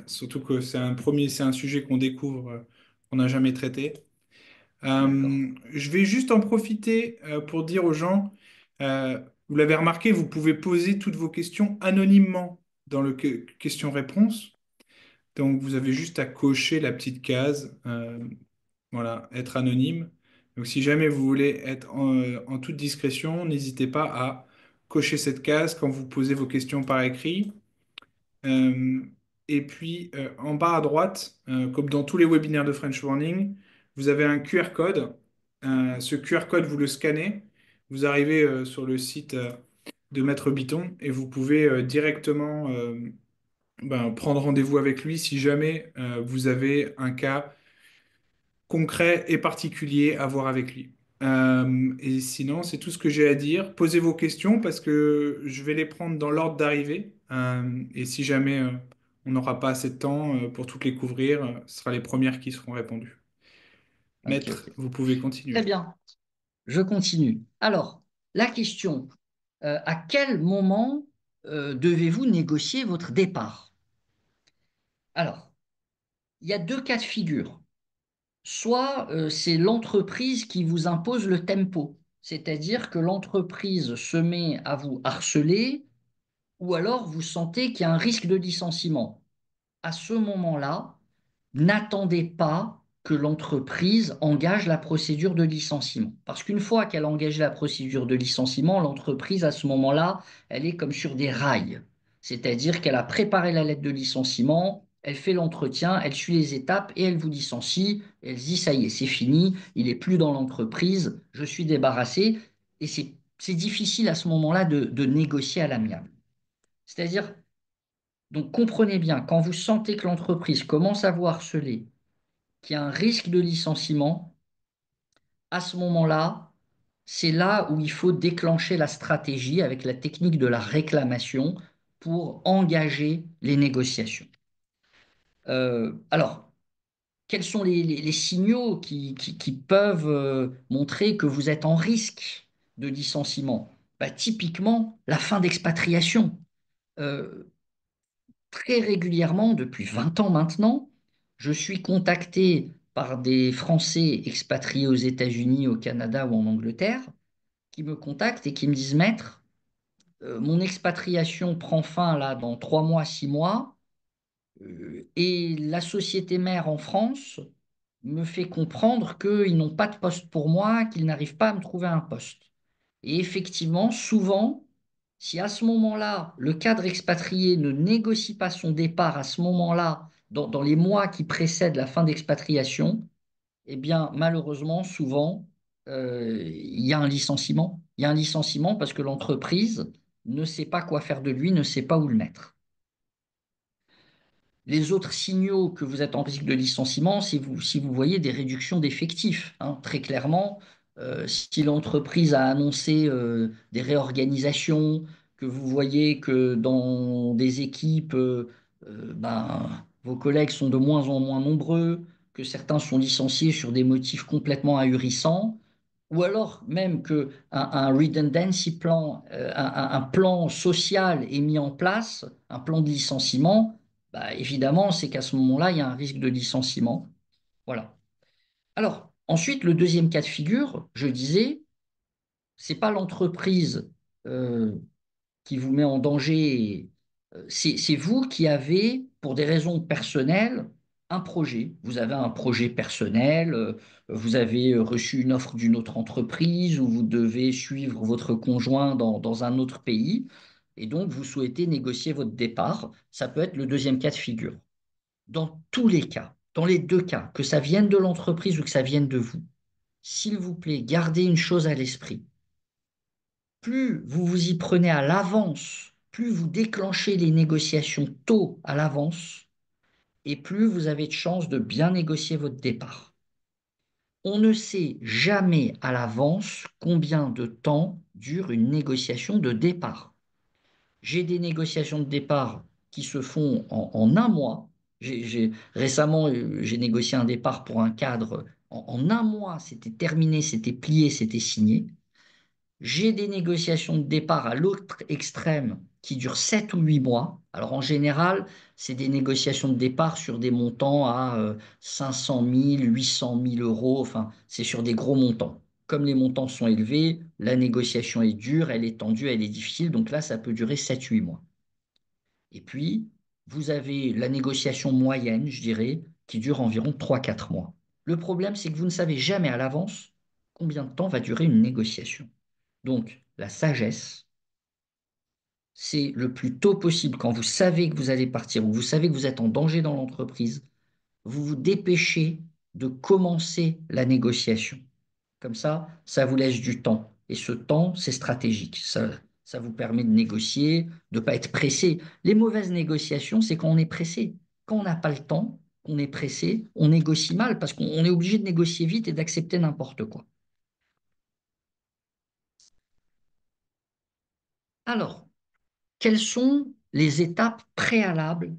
Surtout que c'est un sujet qu'on découvre, qu'on n'a jamais traité. D'accord. Je vais juste en profiter pour dire aux gens, euh, vous l'avez remarqué, vous pouvez poser toutes vos questions anonymement dans le question-réponse. Donc vous avez juste à cocher la petite case. Voilà, être anonyme. Donc, si jamais vous voulez être en toute discrétion, n'hésitez pas à cocher cette case quand vous posez vos questions par écrit. Euh, et puis, en bas à droite, comme dans tous les webinaires de French Warning, vous avez un QR code. Ce QR code, vous le scannez. Vous arrivez sur le site de Maître Biton et vous pouvez directement prendre rendez-vous avec lui si jamais vous avez un cas concret et particulier à voir avec lui. Et sinon, c'est tout ce que j'ai à dire. Posez vos questions parce que je vais les prendre dans l'ordre d'arrivée. Et si jamais on n'aura pas assez de temps pour toutes les couvrir, ce sera les premières qui seront répondues. Ok, Maître, ok. vous pouvez Très continuer. bien. Je continue. Alors, la question, à quel moment devez-vous négocier votre départ? Alors, il y a deux cas de figure. Soit c'est l'entreprise qui vous impose le tempo, c'est-à-dire que l'entreprise se met à vous harceler, ou alors vous sentez qu'il y a un risque de licenciement. À ce moment-là, n'attendez pas que l'entreprise engage la procédure de licenciement. Parce qu'une fois qu'elle a engagé la procédure de licenciement, l'entreprise, à ce moment-là, elle est comme sur des rails. C'est-à-dire qu'elle a préparé la lettre de licenciement, elle fait l'entretien, elle suit les étapes et elle vous licencie. Elle dit, ça y est, c'est fini, il n'est plus dans l'entreprise, je suis débarrassé. Et c'est difficile à ce moment-là de négocier à l'amiable. C'est-à-dire, donc comprenez bien, quand vous sentez que l'entreprise commence à vous harceler, qu'il y a un risque de licenciement, à ce moment-là, c'est là où il faut déclencher la stratégie avec la technique de la réclamation pour engager les négociations. Alors, quels sont les signaux qui peuvent montrer que vous êtes en risque de licenciement? Bah, typiquement, la fin d'expatriation. Euh, Très régulièrement, depuis 20 ans maintenant, je suis contacté par des Français expatriés aux États-Unis, au Canada ou en Angleterre, qui me contactent et qui me disent, Maître, mon expatriation prend fin là dans 3 mois, 6 mois, et la société mère en France me fait comprendre qu'ils n'ont pas de poste pour moi, qu'ils n'arrivent pas à me trouver un poste. Et effectivement, souvent, si à ce moment-là, le cadre expatrié ne négocie pas son départ à ce moment-là, dans les mois qui précèdent la fin d'expatriation, eh bien, malheureusement, souvent, il y a un licenciement. Il y a un licenciement parce que l'entreprise ne sait pas quoi faire de lui, ne sait pas où le mettre. Les autres signaux que vous êtes en risque de licenciement, c'est si vous voyez des réductions d'effectifs, hein. Très clairement, si l'entreprise a annoncé des réorganisations, que vous voyez que dans des équipes, ben, vos collègues sont de moins en moins nombreux, que certains sont licenciés sur des motifs complètement ahurissants, ou alors même que un redundancy plan, un plan social est mis en place, un plan de licenciement, bah, évidemment, c'est qu'à ce moment-là, il y a un risque de licenciement. Voilà. Alors, ensuite, le deuxième cas de figure, je disais, c'est pas l'entreprise euh, qui vous met en danger. C'est vous qui avez, pour des raisons personnelles, un projet. Vous avez un projet personnel, vous avez reçu une offre d'une autre entreprise ou vous devez suivre votre conjoint dans un autre pays et donc vous souhaitez négocier votre départ. Ça peut être le deuxième cas de figure. Dans tous les cas, dans les deux cas, que ça vienne de l'entreprise ou que ça vienne de vous, s'il vous plaît, gardez une chose à l'esprit. Plus vous vous y prenez à l'avance, plus vous déclenchez les négociations tôt à l'avance, et plus vous avez de chances de bien négocier votre départ. On ne sait jamais à l'avance combien de temps dure une négociation de départ. J'ai des négociations de départ qui se font en un mois. Récemment, j'ai négocié un départ pour un cadre en un mois. C'était terminé, c'était plié, c'était signé. J'ai des négociations de départ à l'autre extrême qui durent 7 ou 8 mois. Alors en général, c'est des négociations de départ sur des montants à 500 000, 800 000 euros. Enfin, c'est sur des gros montants. Comme les montants sont élevés, la négociation est dure, elle est tendue, elle est difficile. Donc là, ça peut durer 7-8 mois. Et puis, vous avez la négociation moyenne, je dirais, qui dure environ 3-4 mois. Le problème, c'est que vous ne savez jamais à l'avance combien de temps va durer une négociation. Donc, la sagesse, c'est le plus tôt possible, quand vous savez que vous allez partir ou vous savez que vous êtes en danger dans l'entreprise, vous vous dépêchez de commencer la négociation. Comme ça vous laisse du temps. Et ce temps, c'est stratégique. Ça vous permet de négocier, de ne pas être pressé. Les mauvaises négociations, c'est quand on est pressé. Quand on n'a pas le temps, qu'on est pressé, on négocie mal parce qu'on est obligé de négocier vite et d'accepter n'importe quoi. Alors, quelles sont les étapes préalables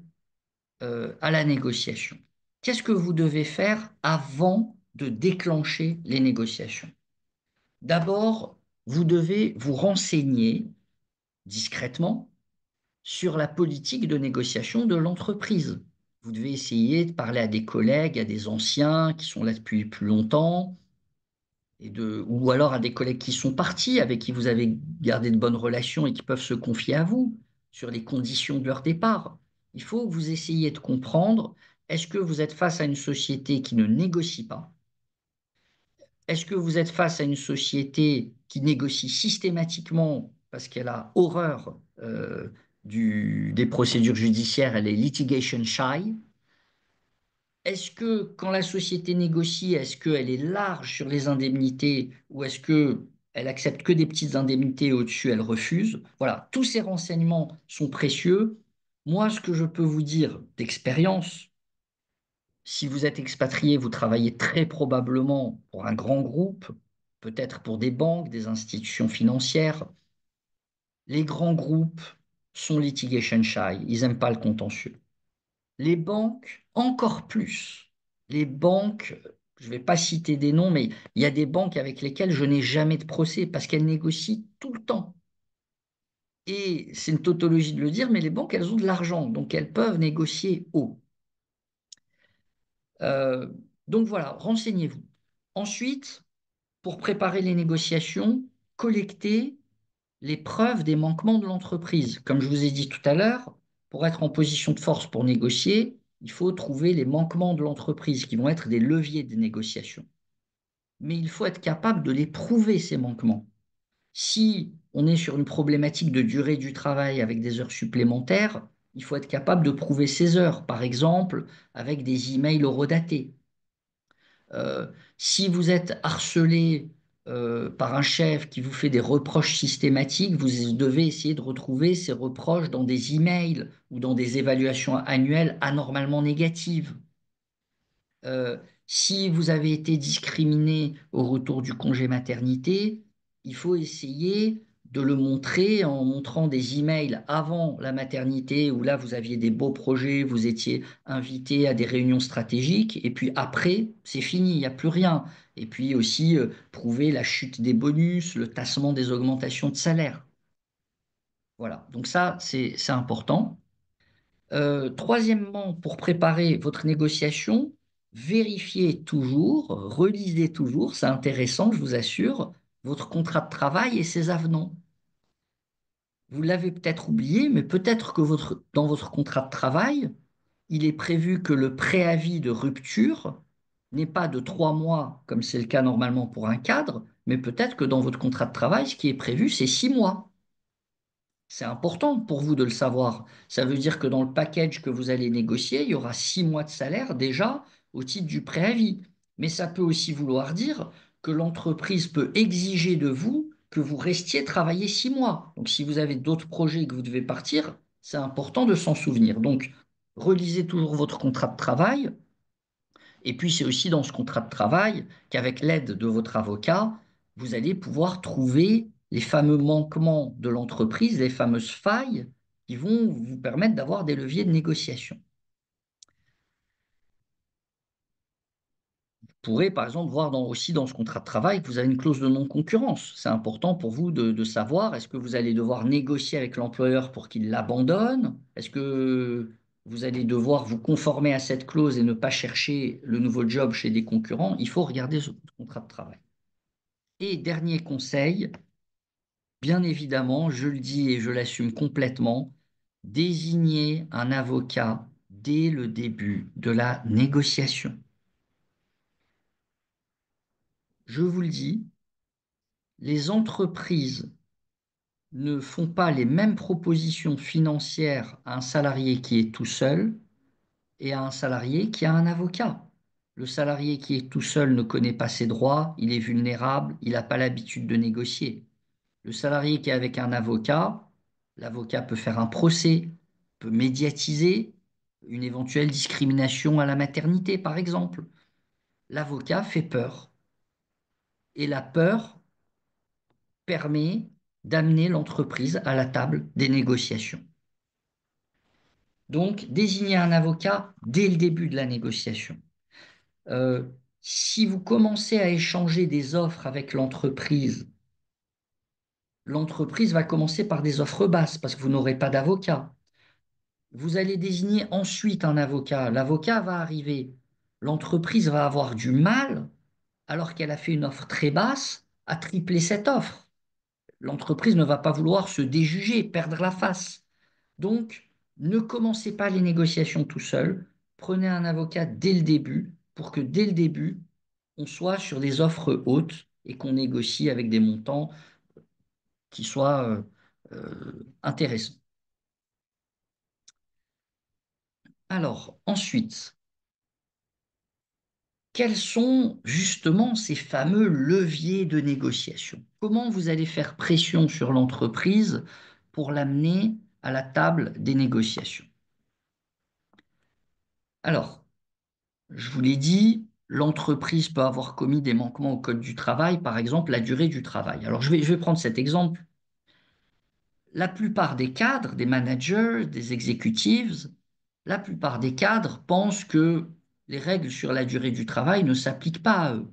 à la négociation? Qu'est-ce que vous devez faire avant de déclencher les négociations? D'abord, vous devez vous renseigner discrètement sur la politique de négociation de l'entreprise. Vous devez essayer de parler à des collègues, à des anciens qui sont là depuis plus longtemps, ou alors à des collègues qui sont partis, avec qui vous avez gardé de bonnes relations et qui peuvent se confier à vous sur les conditions de leur départ. Il faut que vous essayiez de comprendre, est-ce que vous êtes face à une société qui ne négocie pas? Est-ce que vous êtes face à une société qui négocie systématiquement parce qu'elle a horreur des procédures judiciaires, elle est litigation shy? Est-ce que quand la société négocie, est-ce qu'elle est large sur les indemnités ou est-ce qu'elle accepte que des petites indemnités et au-dessus, elle refuse? Voilà, tous ces renseignements sont précieux. Moi, ce que je peux vous dire d'expérience, si vous êtes expatrié, vous travaillez très probablement pour un grand groupe, peut-être pour des banques, des institutions financières. Les grands groupes sont litigation shy, ils n'aiment pas le contentieux. Les banques, encore plus. Les banques, je ne vais pas citer des noms, mais il y a des banques avec lesquelles je n'ai jamais de procès parce qu'elles négocient tout le temps. Et c'est une tautologie de le dire, mais les banques, elles ont de l'argent, donc elles peuvent négocier haut. Euh, donc voilà, renseignez-vous. Ensuite, pour préparer les négociations, collectez les preuves des manquements de l'entreprise. Comme je vous ai dit tout à l'heure, pour être en position de force pour négocier, il faut trouver les manquements de l'entreprise qui vont être des leviers de négociation. Mais il faut être capable de les prouver, ces manquements. Si on est sur une problématique de durée du travail avec des heures supplémentaires, il faut être capable de prouver ces heures, par exemple avec des emails horodatés. Euh, Si vous êtes harcelé par un chef qui vous fait des reproches systématiques, vous devez essayer de retrouver ces reproches dans des emails ou dans des évaluations annuelles anormalement négatives. Euh, Si vous avez été discriminé au retour du congé maternité, il faut essayer de le montrer en montrant des emails avant la maternité où là vous aviez des beaux projets, vous étiez invité à des réunions stratégiques et puis après c'est fini, il n'y a plus rien. Et puis aussi prouver la chute des bonus, le tassement des augmentations de salaire. Voilà, donc ça c'est important. Troisièmement, pour préparer votre négociation, vérifiez toujours, relisez toujours, c'est intéressant, je vous assure, votre contrat de travail et ses avenants. Vous l'avez peut-être oublié, mais peut-être que dans votre contrat de travail, il est prévu que le préavis de rupture n'est pas de 3 mois, comme c'est le cas normalement pour un cadre, mais peut-être que dans votre contrat de travail, ce qui est prévu, c'est 6 mois. C'est important pour vous de le savoir. Ça veut dire que dans le package que vous allez négocier, il y aura 6 mois de salaire déjà au titre du préavis. Mais ça peut aussi vouloir dire que l'entreprise peut exiger de vous que vous restiez travailler 6 mois. Donc si vous avez d'autres projets et que vous devez partir, c'est important de s'en souvenir. Donc relisez toujours votre contrat de travail. Et puis, c'est aussi dans ce contrat de travail qu'avec l'aide de votre avocat, vous allez pouvoir trouver les fameux manquements de l'entreprise, les fameuses failles qui vont vous permettre d'avoir des leviers de négociation. Vous pourrez, par exemple, voir aussi dans ce contrat de travail que vous avez une clause de non-concurrence. C'est important pour vous de savoir, est-ce que vous allez devoir négocier avec l'employeur pour qu'il l'abandonne? Est-ce que vous allez devoir vous conformer à cette clause et ne pas chercher le nouveau job chez des concurrents? Il faut regarder ce contrat de travail. Et dernier conseil, bien évidemment, je le dis et je l'assume complètement, désignez un avocat dès le début de la négociation. Je vous le dis, les entreprises ne font pas les mêmes propositions financières à un salarié qui est tout seul et à un salarié qui a un avocat. Le salarié qui est tout seul ne connaît pas ses droits, il est vulnérable, il n'a pas l'habitude de négocier. Le salarié qui est avec un avocat, l'avocat peut faire un procès, peut médiatiser une éventuelle discrimination à la maternité, par exemple. L'avocat fait peur. Et la peur permet d'amener l'entreprise à la table des négociations. Donc, désignez un avocat dès le début de la négociation. Euh, Si vous commencez à échanger des offres avec l'entreprise, l'entreprise va commencer par des offres basses parce que vous n'aurez pas d'avocat. Vous allez désigner ensuite un avocat. L'avocat va arriver. L'entreprise va avoir du mal, alors qu'elle a fait une offre très basse, à tripler cette offre. L'entreprise ne va pas vouloir se déjuger, perdre la face. Donc, ne commencez pas les négociations tout seul. Prenez un avocat dès le début pour que dès le début, on soit sur des offres hautes et qu'on négocie avec des montants qui soient intéressants. Alors, ensuite, quels sont justement ces fameux leviers de négociation? Comment vous allez faire pression sur l'entreprise pour l'amener à la table des négociations? Alors, je vous l'ai dit, l'entreprise peut avoir commis des manquements au code du travail, par exemple la durée du travail. Alors, je vais prendre cet exemple. La plupart des cadres, des managers, des executives, la plupart des cadres pensent que les règles sur la durée du travail ne s'appliquent pas à eux.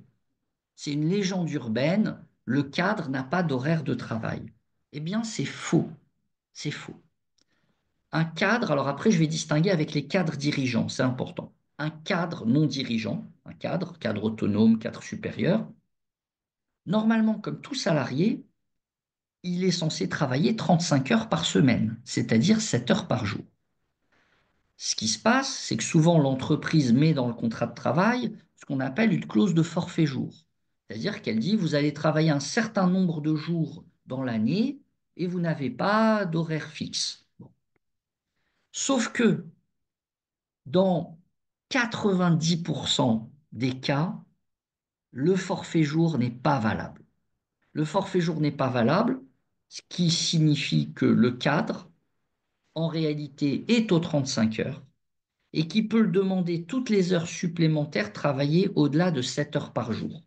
C'est une légende urbaine, le cadre n'a pas d'horaire de travail. Eh bien, c'est faux. C'est faux. Un cadre, alors après, je vais distinguer avec les cadres dirigeants, c'est important. Un cadre non dirigeant, un cadre autonome, cadre supérieur, normalement, comme tout salarié, il est censé travailler 35 heures par semaine, c'est-à-dire 7 heures par jour. Ce qui se passe, c'est que souvent l'entreprise met dans le contrat de travail ce qu'on appelle une clause de forfait jour. C'est-à-dire qu'elle dit, vous allez travailler un certain nombre de jours dans l'année et vous n'avez pas d'horaire fixe. Bon. Sauf que dans 90% des cas, le forfait jour n'est pas valable. Le forfait jour n'est pas valable, ce qui signifie que le cadre, en réalité, est aux 35 heures et qui peut le demander toutes les heures supplémentaires travaillées au-delà de 7 heures par jour.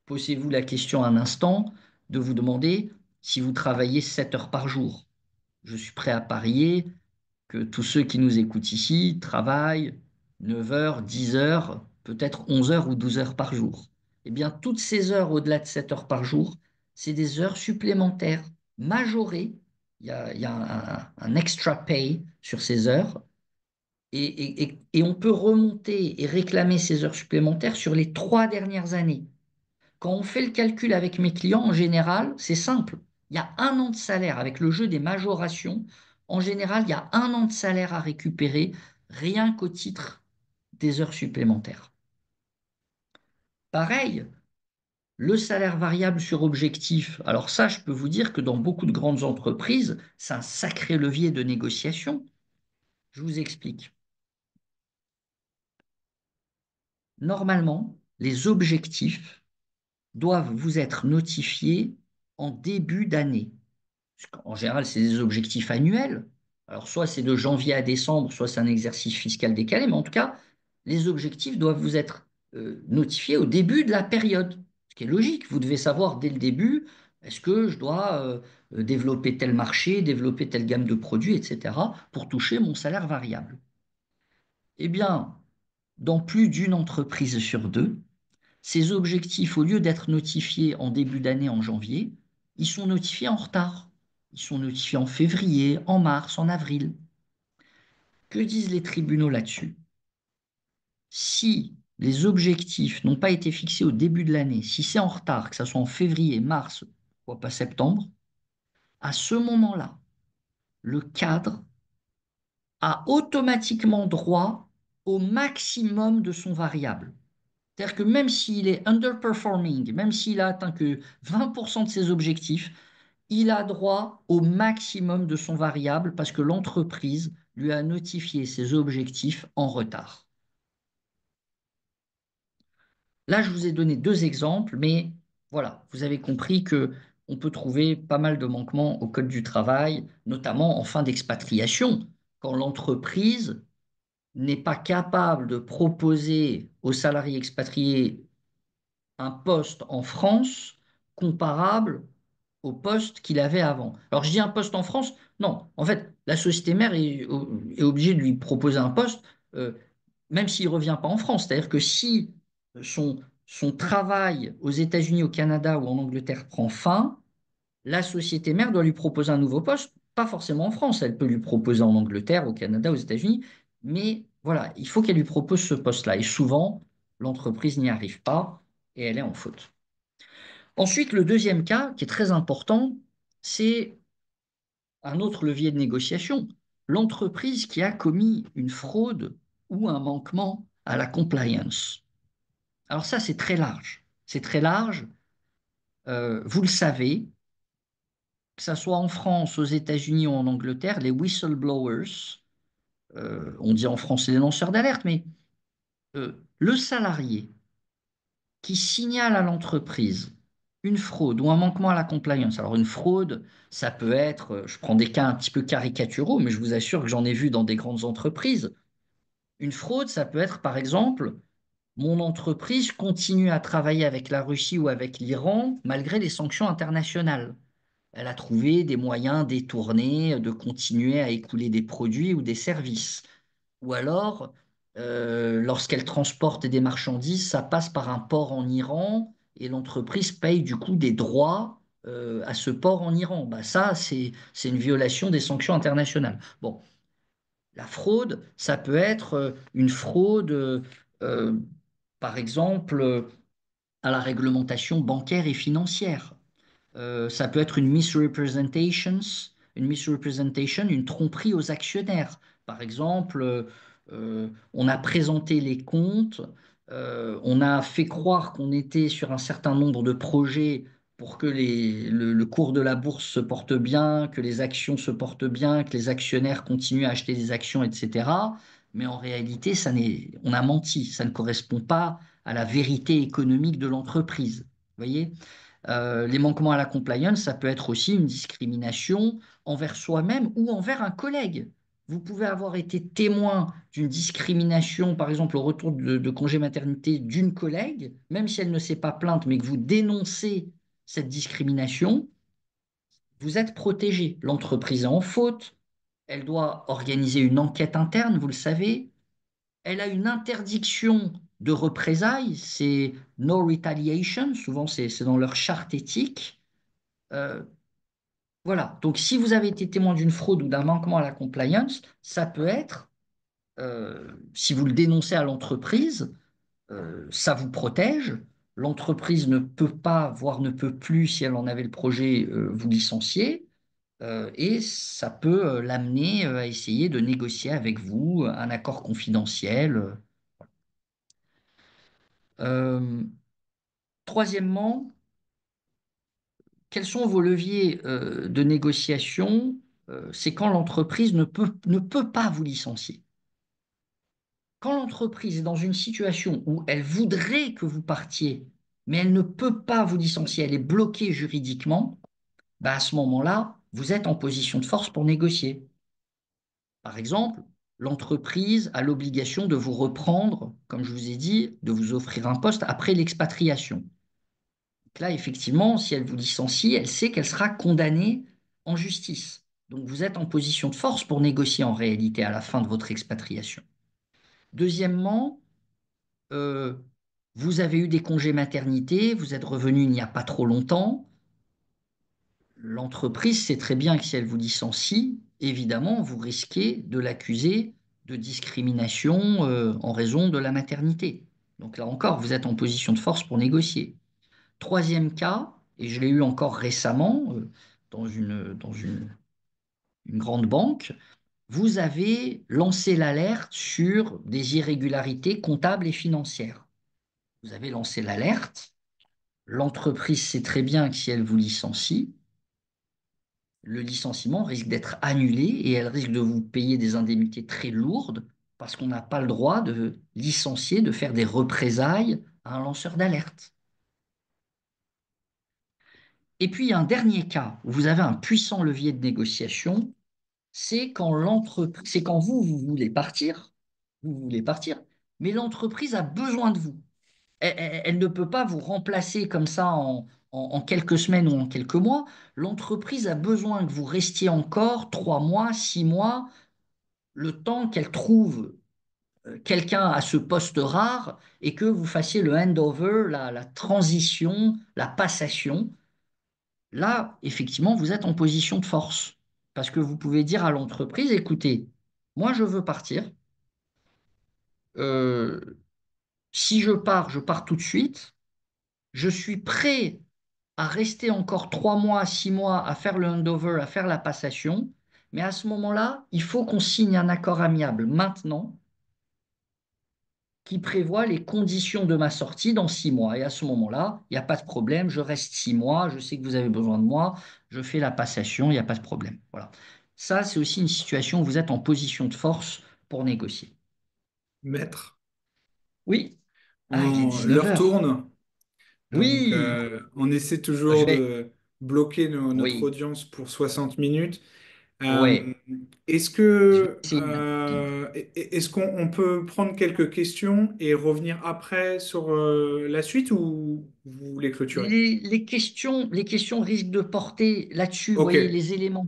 Posez-vous la question un instant de vous demander si vous travaillez 7 heures par jour. Je suis prêt à parier que tous ceux qui nous écoutent ici travaillent 9 heures, 10 heures, peut-être 11 heures ou 12 heures par jour. Eh bien, toutes ces heures au-delà de 7 heures par jour, c'est des heures supplémentaires, majorées. Il y a un extra pay sur ces heures. Et on peut remonter et réclamer ces heures supplémentaires sur les 3 dernières années. Quand on fait le calcul avec mes clients, en général, c'est simple. Il y a 1 an de salaire avec le jeu des majorations. En général, il y a 1 an de salaire à récupérer rien qu'au titre des heures supplémentaires. Pareil, le salaire variable sur objectif. Alors ça, je peux vous dire que dans beaucoup de grandes entreprises, c'est un sacré levier de négociation. Je vous explique. Normalement, les objectifs doivent vous être notifiés en début d'année. En général, c'est des objectifs annuels. Alors, soit c'est de janvier à décembre, soit c'est un exercice fiscal décalé, mais en tout cas, les objectifs doivent vous être notifiés au début de la période. Ce qui est logique, vous devez savoir dès le début, est-ce que je dois développer tel marché, développer telle gamme de produits, etc., pour toucher mon salaire variable. Eh bien, dans plus d'une entreprise sur deux, ces objectifs, au lieu d'être notifiés en début d'année en janvier, ils sont notifiés en retard. Ils sont notifiés en février, en mars, en avril. Que disent les tribunaux là-dessus? Si les objectifs n'ont pas été fixés au début de l'année, si c'est en retard, que ce soit en février, mars, pourquoi pas septembre, à ce moment-là, le cadre a automatiquement droit au maximum de son variable. C'est-à-dire que même s'il est underperforming, même s'il a atteint que 20% de ses objectifs, il a droit au maximum de son variable parce que l'entreprise lui a notifié ses objectifs en retard. Là, je vous ai donné 2 exemples, mais voilà, vous avez compris que on peut trouver pas mal de manquements au code du travail, notamment en fin d'expatriation, quand l'entreprise n'est pas capable de proposer aux salariés expatriés un poste en France comparable au poste qu'il avait avant. Alors je dis un poste en France, non, en fait, la société mère est obligée de lui proposer un poste, euh, même s'il ne revient pas en France. C'est-à-dire que si son travail aux États-Unis, au Canada ou en Angleterre prend fin, la société mère doit lui proposer un nouveau poste, pas forcément en France, elle peut lui proposer en Angleterre, au Canada, aux États-Unis, mais voilà, il faut qu'elle lui propose ce poste-là. Et souvent, l'entreprise n'y arrive pas et elle est en faute. Ensuite, le deuxième cas, qui est très important, c'est un autre levier de négociation. L'entreprise qui a commis une fraude ou un manquement à la compliance. Alors ça, c'est très large. C'est très large. Vous le savez, que ce soit en France, aux États-Unis ou en Angleterre, les whistleblowers, on dit en français les lanceurs d'alerte, mais le salarié qui signale à l'entreprise une fraude ou un manquement à la compliance. Alors une fraude, ça peut être, je prends des cas un petit peu caricaturaux, mais je vous assure que j'en ai vu dans des grandes entreprises. Une fraude, ça peut être par exemple, mon entreprise continue à travailler avec la Russie ou avec l'Iran malgré les sanctions internationales. Elle a trouvé des moyens détournés de continuer à écouler des produits ou des services. Ou alors, lorsqu'elle transporte des marchandises, ça passe par un port en Iran et l'entreprise paye du coup des droits à ce port en Iran. Bah, ça, c'est une violation des sanctions internationales. Bon, la fraude, ça peut être une fraude, euh, par exemple, à la réglementation bancaire et financière. Ça peut être une misrepresentation, une tromperie aux actionnaires. Par exemple, on a présenté les comptes, on a fait croire qu'on était sur un certain nombre de projets pour que le cours de la bourse se porte bien, que les actions se portent bien, que les actionnaires continuent à acheter des actions, etc. Mais en réalité, on a menti, ça ne correspond pas à la vérité économique de l'entreprise. Vous voyez? Les manquements à la compliance, ça peut être aussi une discrimination envers soi-même ou envers un collègue. Vous pouvez avoir été témoin d'une discrimination, par exemple au retour de congé maternité d'une collègue, même si elle ne s'est pas plainte, mais que vous dénoncez cette discrimination. vous êtes protégé. L'entreprise est en faute, elle doit organiser une enquête interne, vous le savez, elle a une interdiction de représailles, c'est no retaliation, souvent c'est dans leur charte éthique. Euh, voilà, donc si vous avez été témoin d'une fraude ou d'un manquement à la compliance, ça peut être, si vous le dénoncez à l'entreprise, ça vous protège. L'entreprise ne peut pas, voire ne peut plus, si elle en avait le projet, vous licencier. Et ça peut l'amener à essayer de négocier avec vous un accord confidentiel. Euh, Troisièmement, quels sont vos leviers de négociation? C'est quand l'entreprise ne peut pas vous licencier. Quand l'entreprise est dans une situation où elle voudrait que vous partiez, mais elle ne peut pas vous licencier, elle est bloquée juridiquement, bah à ce moment-là, vous êtes en position de force pour négocier. Par exemple, l'entreprise a l'obligation de vous reprendre, comme je vous ai dit, de vous offrir un poste après l'expatriation. Donc là, effectivement, si elle vous licencie, elle sait qu'elle sera condamnée en justice. Donc vous êtes en position de force pour négocier en réalité à la fin de votre expatriation. Deuxièmement, euh, vous avez eu des congés maternité, vous êtes revenu il n'y a pas trop longtemps. L'entreprise sait très bien que si elle vous licencie, évidemment, vous risquez de l'accuser de discrimination en raison de la maternité. Donc là encore, vous êtes en position de force pour négocier. Troisième cas, et je l'ai eu encore récemment dans une grande banque, vous avez lancé l'alerte sur des irrégularités comptables et financières. Vous avez lancé l'alerte. L'entreprise sait très bien que si elle vous licencie, le licenciement risque d'être annulé et elle risque de vous payer des indemnités très lourdes parce qu'on n'a pas le droit de licencier, de faire des représailles à un lanceur d'alerte. Et puis, il y a un dernier cas où vous avez un puissant levier de négociation, c'est quand vous vous voulez partir, mais l'entreprise a besoin de vous. Elle ne peut pas vous remplacer comme ça en quelques semaines ou en quelques mois. L'entreprise a besoin que vous restiez encore 3 mois, 6 mois, le temps qu'elle trouve quelqu'un à ce poste rare et que vous fassiez le handover, la transition, la passation. Là, effectivement, vous êtes en position de force. Parce que vous pouvez dire à l'entreprise, écoutez, moi je veux partir. Euh, Si je pars tout de suite. Je suis prêt à rester encore 3 mois, 6 mois à faire le handover, à faire la passation. Mais à ce moment-là, il faut qu'on signe un accord amiable maintenant qui prévoit les conditions de ma sortie dans 6 mois. Et à ce moment-là, il n'y a pas de problème, je reste 6 mois, je sais que vous avez besoin de moi, je fais la passation, il n'y a pas de problème. Voilà. Ça, c'est aussi une situation où vous êtes en position de force pour négocier. Maître, Oui. Ah, il est l'heure 19 heures. tourne, donc Oui. on essaie Je toujours vais. de bloquer notre Oui. audience pour 60 minutes. Ouais. Euh, Je vais essayer d'être rapide. est-ce qu'on peut prendre quelques questions et revenir après sur la suite ou vous voulez clôturer? Les questions risquent de porter là-dessus, vous Ok, voyez, les éléments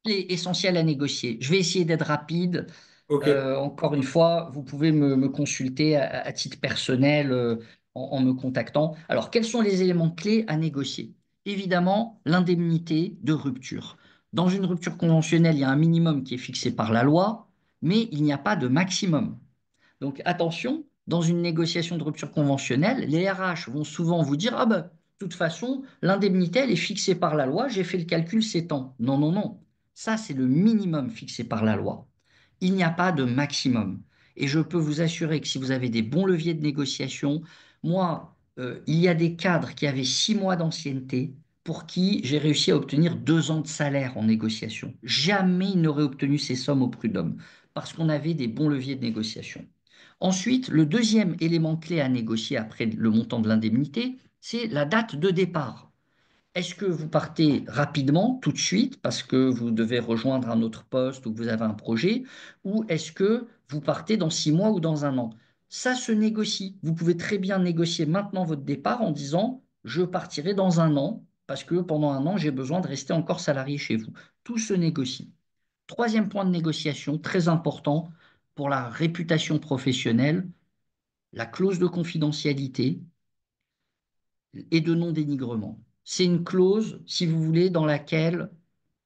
essentiels à négocier. Je vais essayer d'être rapide. ok. Encore une fois, vous pouvez me consulter à titre personnel en me contactant. Alors, quels sont les éléments clés à négocier? Évidemment, l'indemnité de rupture. Dans une rupture conventionnelle, il y a un minimum qui est fixé par la loi, mais il n'y a pas de maximum. Donc attention, dans une négociation de rupture conventionnelle, les RH vont souvent vous dire, ah ben, de toute façon, l'indemnité, elle est fixée par la loi, j'ai fait le calcul, c'est tant. Non, non, non. Ça, c'est le minimum fixé par la loi. Il n'y a pas de maximum. Et je peux vous assurer que si vous avez des bons leviers de négociation, moi, il y a des cadres qui avaient 6 mois d'ancienneté pour qui j'ai réussi à obtenir 2 ans de salaire en négociation. Jamais ils n'auraient obtenu ces sommes au prud'homme parce qu'on avait des bons leviers de négociation. Ensuite, le deuxième élément clé à négocier après le montant de l'indemnité, c'est la date de départ. Est-ce que vous partez rapidement, tout de suite, parce que vous devez rejoindre un autre poste ou que vous avez un projet, ou est-ce que vous partez dans 6 mois ou dans un an? Ça se négocie. Vous pouvez très bien négocier maintenant votre départ en disant, je partirai dans un an. parce que pendant un an, j'ai besoin de rester encore salarié chez vous. Tout se négocie. Troisième point de négociation, très important pour la réputation professionnelle, la clause de confidentialité et de non-dénigrement. C'est une clause, si vous voulez, dans laquelle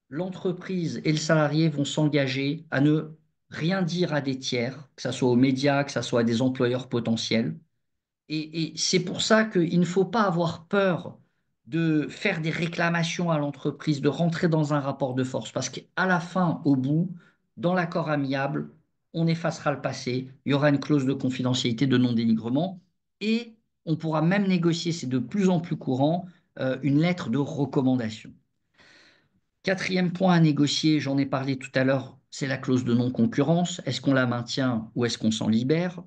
l'entreprise et le salarié vont s'engager à ne rien dire à des tiers, que ce soit aux médias, que ce soit à des employeurs potentiels. Et c'est pour ça qu'il ne faut pas avoir peur de faire des réclamations à l'entreprise, de rentrer dans un rapport de force, parce qu'à la fin, au bout, dans l'accord amiable, on effacera le passé, il y aura une clause de confidentialité, de non-dénigrement, et on pourra même négocier, c'est de plus en plus courant, une lettre de recommandation. Quatrième point à négocier, j'en ai parlé tout à l'heure, c'est la clause de non-concurrence. Est-ce qu'on la maintient ou est-ce qu'on s'en libère?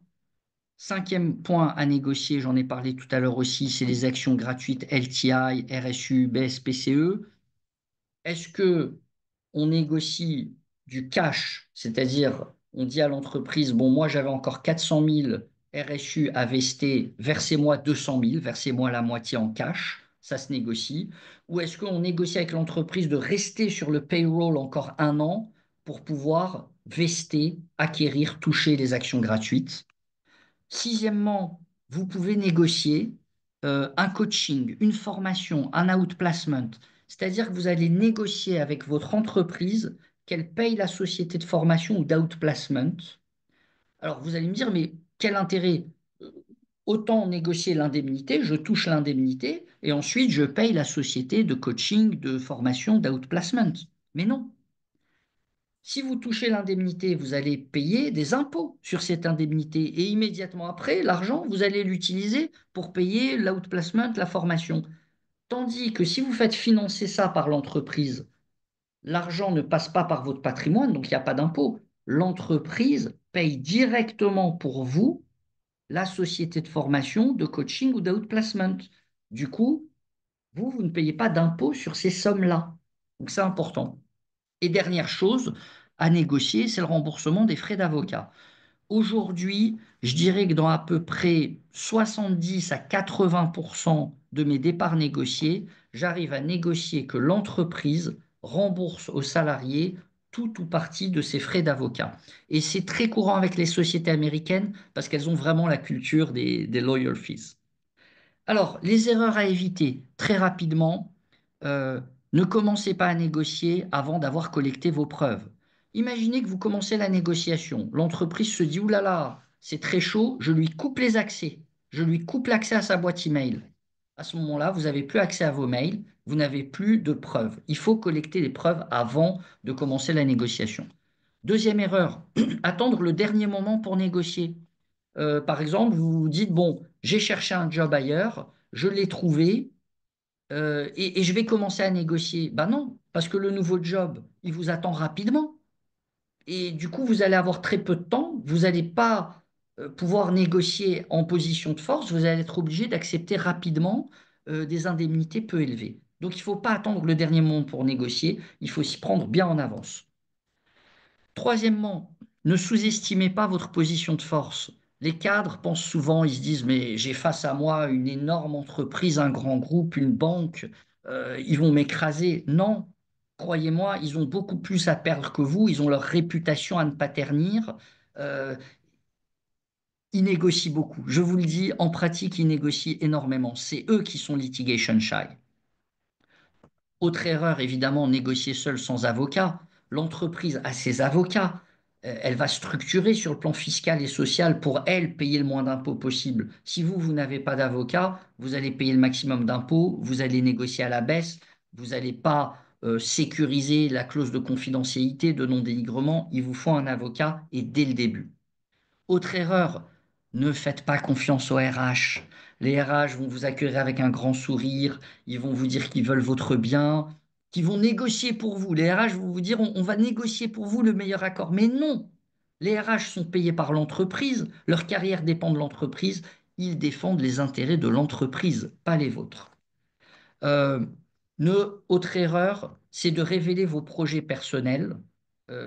Cinquième point à négocier, j'en ai parlé tout à l'heure aussi, c'est les actions gratuites LTI, RSU, BSPCE. Est-ce que on négocie du cash, c'est-à-dire on dit à l'entreprise, bon, moi j'avais encore 400 000 RSU à vester, versez-moi 200 000, versez-moi la moitié en cash, ça se négocie. Ou est-ce qu'on négocie avec l'entreprise de rester sur le payroll encore un an pour pouvoir vester, acquérir, toucher les actions gratuites? Sixièmement, vous pouvez négocier un coaching, une formation, un outplacement. C'est-à-dire que vous allez négocier avec votre entreprise qu'elle paye la société de formation ou d'outplacement. Alors vous allez me dire, mais quel intérêt? Euh, Autant négocier l'indemnité, je touche l'indemnité et ensuite je paye la société de coaching, de formation, d'outplacement. Mais non. Si vous touchez l'indemnité, vous allez payer des impôts sur cette indemnité et immédiatement après, l'argent, vous allez l'utiliser pour payer l'outplacement, la formation. Tandis que si vous faites financer ça par l'entreprise, l'argent ne passe pas par votre patrimoine, donc il n'y a pas d'impôt. L'entreprise paye directement pour vous la société de formation, de coaching ou d'outplacement. Du coup, vous ne payez pas d'impôt sur ces sommes-là. Donc c'est important. Et dernière chose à négocier, c'est le remboursement des frais d'avocat. Aujourd'hui, je dirais que dans à peu près 70 à 80% de mes départs négociés, j'arrive à négocier que l'entreprise rembourse aux salariés tout ou partie de ses frais d'avocat. Et c'est très courant avec les sociétés américaines parce qu'elles ont vraiment la culture des lawyer fees. Alors, les erreurs à éviter, très rapidement, euh, ne commencez pas à négocier avant d'avoir collecté vos preuves. Imaginez que vous commencez la négociation. L'entreprise se dit, oulala, là là, c'est très chaud, je lui coupe les accès. Je lui coupe l'accès à sa boîte email. À ce moment-là, vous n'avez plus accès à vos mails, vous n'avez plus de preuves. Il faut collecter les preuves avant de commencer la négociation. Deuxième erreur, attendre le dernier moment pour négocier. Par exemple, vous vous dites, bon, j'ai cherché un job ailleurs, je l'ai trouvé, et je vais commencer à négocier. Ben non, parce que le nouveau job, il vous attend rapidement. Et du coup, vous allez avoir très peu de temps, vous n'allez pas pouvoir négocier en position de force, vous allez être obligé d'accepter rapidement des indemnités peu élevées. Donc, il ne faut pas attendre le dernier moment pour négocier, il faut s'y prendre bien en avance. Troisièmement, ne sous-estimez pas votre position de force. Les cadres pensent souvent, ils se disent, mais j'ai face à moi une énorme entreprise, un grand groupe, une banque, ils vont m'écraser. Non, croyez-moi, ils ont beaucoup plus à perdre que vous, ils ont leur réputation à ne pas ternir. Euh, Ils négocient beaucoup. Je vous le dis, en pratique, ils négocient énormément. C'est eux qui sont litigation shy. Autre erreur, évidemment, négocier seul sans avocat. L'entreprise a ses avocats. Elle va structurer sur le plan fiscal et social pour, elle, payer le moins d'impôts possible. Si vous, vous n'avez pas d'avocat, vous allez payer le maximum d'impôts, vous allez négocier à la baisse, vous n'allez pas sécuriser la clause de confidentialité, de non-dénigrement. Il vous faut un avocat et dès le début. Autre erreur, ne faites pas confiance aux RH. Les RH vont vous accueillir avec un grand sourire, ils vont vous dire qu'ils veulent votre bien, qu'ils vont négocier pour vous. Les RH vont vous dire on va négocier pour vous le meilleur accord. Mais non, les RH sont payés par l'entreprise, leur carrière dépend de l'entreprise, ils défendent les intérêts de l'entreprise, pas les vôtres. Euh, Autre erreur, c'est de révéler vos projets personnels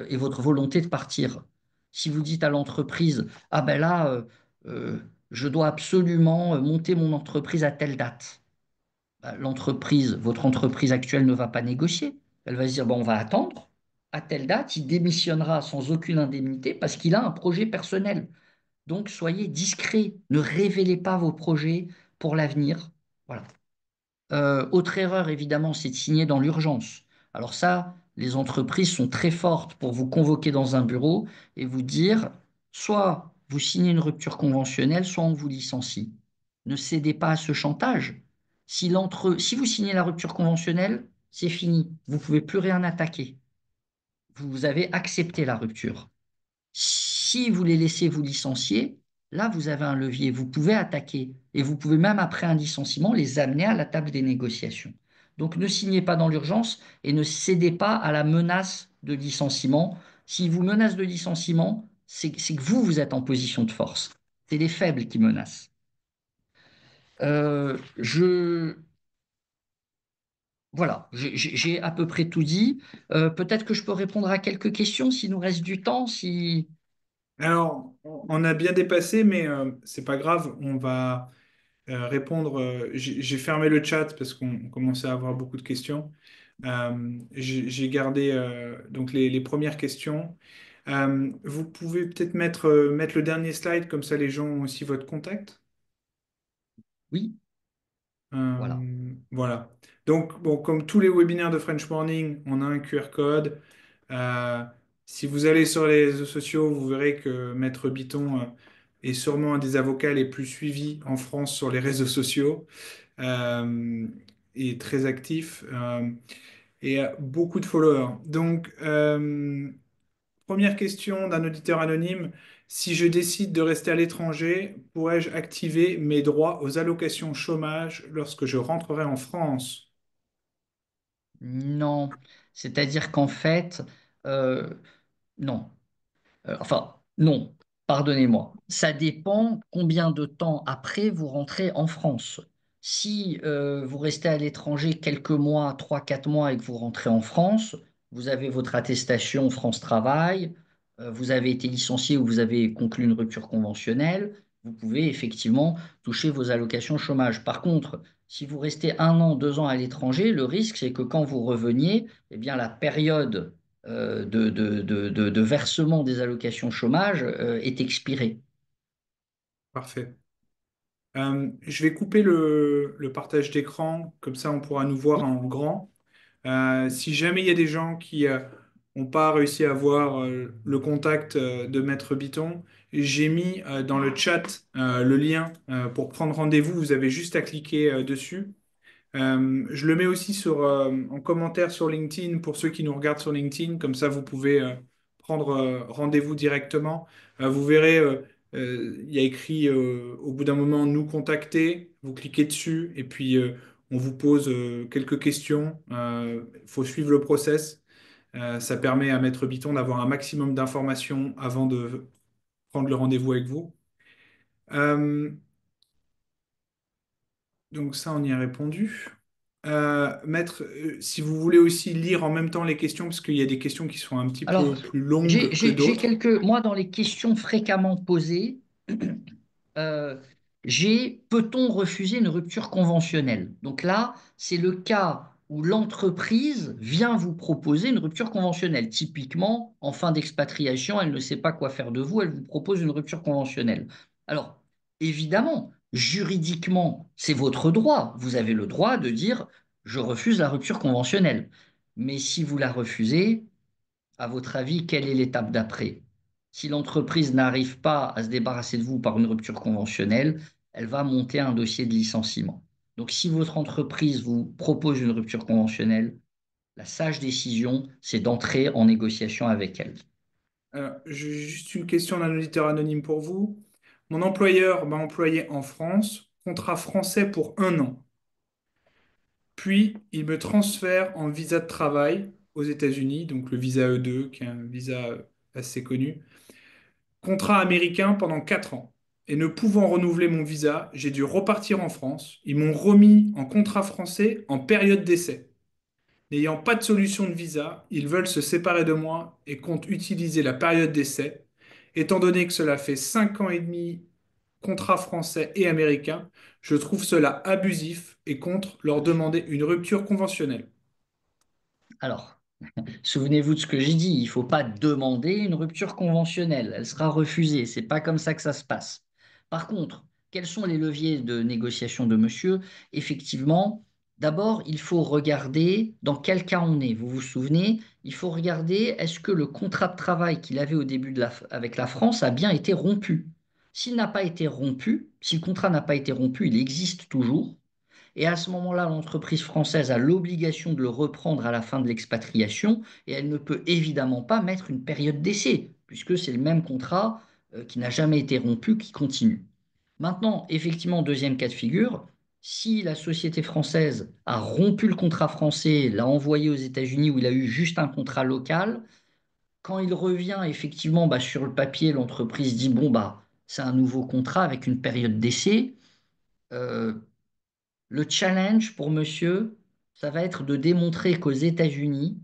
et votre volonté de partir. Si vous dites à l'entreprise, ah ben là, euh, je dois absolument monter mon entreprise à telle date. votre entreprise actuelle ne va pas négocier. Elle va se dire, bon, on va attendre à telle date, il démissionnera sans aucune indemnité parce qu'il a un projet personnel. Donc, soyez discret, ne révélez pas vos projets pour l'avenir. Voilà. Autre erreur, évidemment, c'est de signer dans l'urgence. Alors ça, les entreprises sont très fortes pour vous convoquer dans un bureau et vous dire, soit vous signez une rupture conventionnelle, soit on vous licencie. Ne cédez pas à ce chantage. Si vous signez la rupture conventionnelle, c'est fini. Vous ne pouvez plus rien attaquer. Vous avez accepté la rupture. Si vous les laissez vous licencier, là, vous avez un levier. Vous pouvez attaquer et vous pouvez même, après un licenciement, les amener à la table des négociations. Donc, ne signez pas dans l'urgence et ne cédez pas à la menace de licenciement. S'ils vous menacent de licenciement, c'est que vous êtes en position de force. C'est les faibles qui menacent. Euh, je, voilà, j'ai à peu près tout dit. Peut-être que je peux répondre à quelques questions s'il nous reste du temps. Si... Alors, on a bien dépassé, mais c'est pas grave. On va répondre. J'ai fermé le chat parce qu'on commençait à avoir beaucoup de questions. J'ai gardé donc les premières questions. Vous pouvez peut-être mettre le dernier slide, comme ça les gens ont aussi votre contact. Oui, voilà. Voilà. Donc, bon, comme tous les webinaires de French Morning, on a un QR code. Euh, Si vous allez sur les réseaux sociaux, vous verrez que Maître Biton est sûrement un des avocats les plus suivis en France sur les réseaux sociaux euh, et très actif et a beaucoup de followers. Donc, première question d'un auditeur anonyme. Si je décide de rester à l'étranger, pourrais-je activer mes droits aux allocations chômage lorsque je rentrerai en France? Non, c'est-à-dire qu'en fait, euh, non. Enfin, non, pardonnez-moi. Ça dépend combien de temps après vous rentrez en France. Si vous restez à l'étranger quelques mois, 3, 4 mois et que vous rentrez en France, vous avez votre attestation France Travail, vous avez été licencié ou vous avez conclu une rupture conventionnelle, vous pouvez effectivement toucher vos allocations chômage. Par contre, si vous restez 1 an, 2 ans à l'étranger, le risque, c'est que quand vous reveniez, eh bien, la période de versement des allocations chômage est expiré. Parfait. Je vais couper le partage d'écran, comme ça on pourra nous voir Oui, en grand. Si jamais il y a des gens qui n'ont pas réussi à avoir le contact de Maître Biton, j'ai mis dans le chat le lien pour prendre rendez-vous. Vous avez juste à cliquer dessus. Je le mets aussi en commentaire sur LinkedIn pour ceux qui nous regardent sur LinkedIn. Comme ça, vous pouvez prendre rendez-vous directement. Vous verrez, il y a écrit au bout d'un moment nous contacter. Vous cliquez dessus et puis on vous pose quelques questions. Il faut suivre le process. Ça permet à Maître Biton d'avoir un maximum d'informations avant de prendre le rendez-vous avec vous. Euh, Donc ça, on y a répondu. Maître, si vous voulez aussi lire en même temps les questions, parce qu'il y a des questions qui sont un petit alors, peu plus longues que d'autres. moi, dans les questions fréquemment posées, euh, j'ai peut-on refuser une rupture conventionnelle? Donc là, c'est le cas où l'entreprise vient vous proposer une rupture conventionnelle. Typiquement, en fin d'expatriation, elle ne sait pas quoi faire de vous, elle vous propose une rupture conventionnelle. Alors, évidemment, juridiquement, c'est votre droit. Vous avez le droit de dire, je refuse la rupture conventionnelle. Mais si vous la refusez, à votre avis, quelle est l'étape d'après? Si l'entreprise n'arrive pas à se débarrasser de vous par une rupture conventionnelle, elle va monter un dossier de licenciement. Donc, si votre entreprise vous propose une rupture conventionnelle, la sage décision, c'est d'entrer en négociation avec elle. J'ai juste une question d'un auditeur anonyme pour vous. Mon employeur m'a employé en France, contrat français pour 1 an. Puis, il me transfère en visa de travail aux États-Unis, donc le visa E2, qui est un visa assez connu. Contrat américain pendant 4 ans. Et ne pouvant renouveler mon visa, j'ai dû repartir en France. Ils m'ont remis en contrat français en période d'essai. N'ayant pas de solution de visa, ils veulent se séparer de moi et comptent utiliser la période d'essai. Étant donné que cela fait 5 ans et demi contrats français et américains. Je trouve cela abusif et compte leur demander une rupture conventionnelle. Alors, souvenez-vous de ce que j'ai dit, il ne faut pas demander une rupture conventionnelle, elle sera refusée, c'est pas comme ça que ça se passe. Par contre, quels sont les leviers de négociation de monsieur? Effectivement, d'abord, il faut regarder dans quel cas on est. Vous vous souvenez, il faut regarder est-ce que le contrat de travail qu'il avait au début avec la France a bien été rompu. S'il n'a pas été rompu, si le contrat n'a pas été rompu, il existe toujours. Et à ce moment-là, l'entreprise française a l'obligation de le reprendre à la fin de l'expatriation et elle ne peut évidemment pas mettre une période d'essai, puisque c'est le même contrat qui n'a jamais été rompu qui continue. Maintenant, effectivement, deuxième cas de figure, si la société française a rompu le contrat français, l'a envoyé aux États-Unis où il a eu juste un contrat local, quand il revient, effectivement, bah, sur le papier, l'entreprise dit, bon, bah, c'est un nouveau contrat avec une période d'essai. Euh, le challenge pour monsieur, ça va être de démontrer qu'aux États-Unis,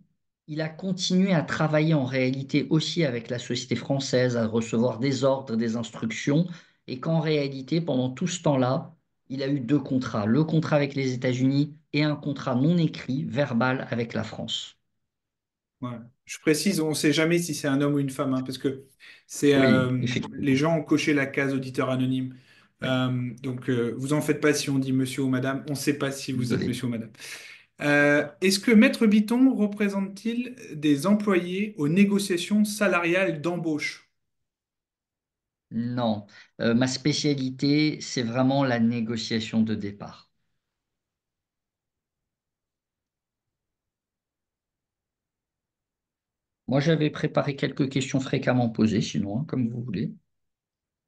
il a continué à travailler en réalité aussi avec la société française, à recevoir des ordres, des instructions, et qu'en réalité, pendant tout ce temps-là, il a eu deux contrats, le contrat avec les États-Unis et un contrat non écrit, verbal, avec la France. Ouais. Je précise, on ne sait jamais si c'est un homme ou une femme, hein, parce que c'est Oui, les effectivement. gens ont coché la case auditeur anonyme. Oui, Donc, vous en faites pas si on dit monsieur ou madame. On ne sait pas si vous êtes désolé. monsieur ou madame. Est-ce que Maître Biton représente-t-il des employés aux négociations salariales d'embauche? Non. Ma spécialité, c'est vraiment la négociation de départ. Moi, j'avais préparé quelques questions fréquemment posées, sinon, hein, comme vous voulez.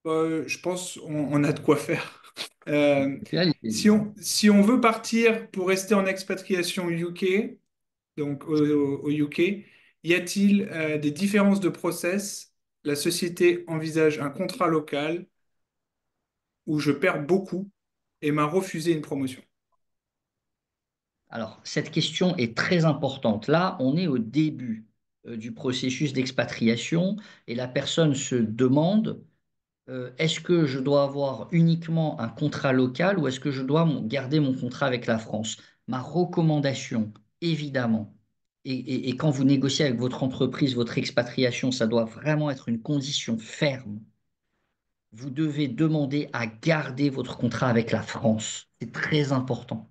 Je pense on a de quoi faire. Euh, Ok, allez-y, hein. si on veut partir pour rester en expatriation UK, donc au UK, y a-t-il des différences de process? La société envisage un contrat local où je perds beaucoup et m'a refusé une promotion. Alors, cette question est très importante. Là, on est au début du processus d'expatriation et la personne se demande, est-ce que je dois avoir uniquement un contrat local ou est-ce que je dois garder mon contrat avec la France? Ma recommandation, évidemment, et quand vous négociez avec votre entreprise, votre expatriation, ça doit vraiment être une condition ferme. Vous devez demander à garder votre contrat avec la France. C'est très important.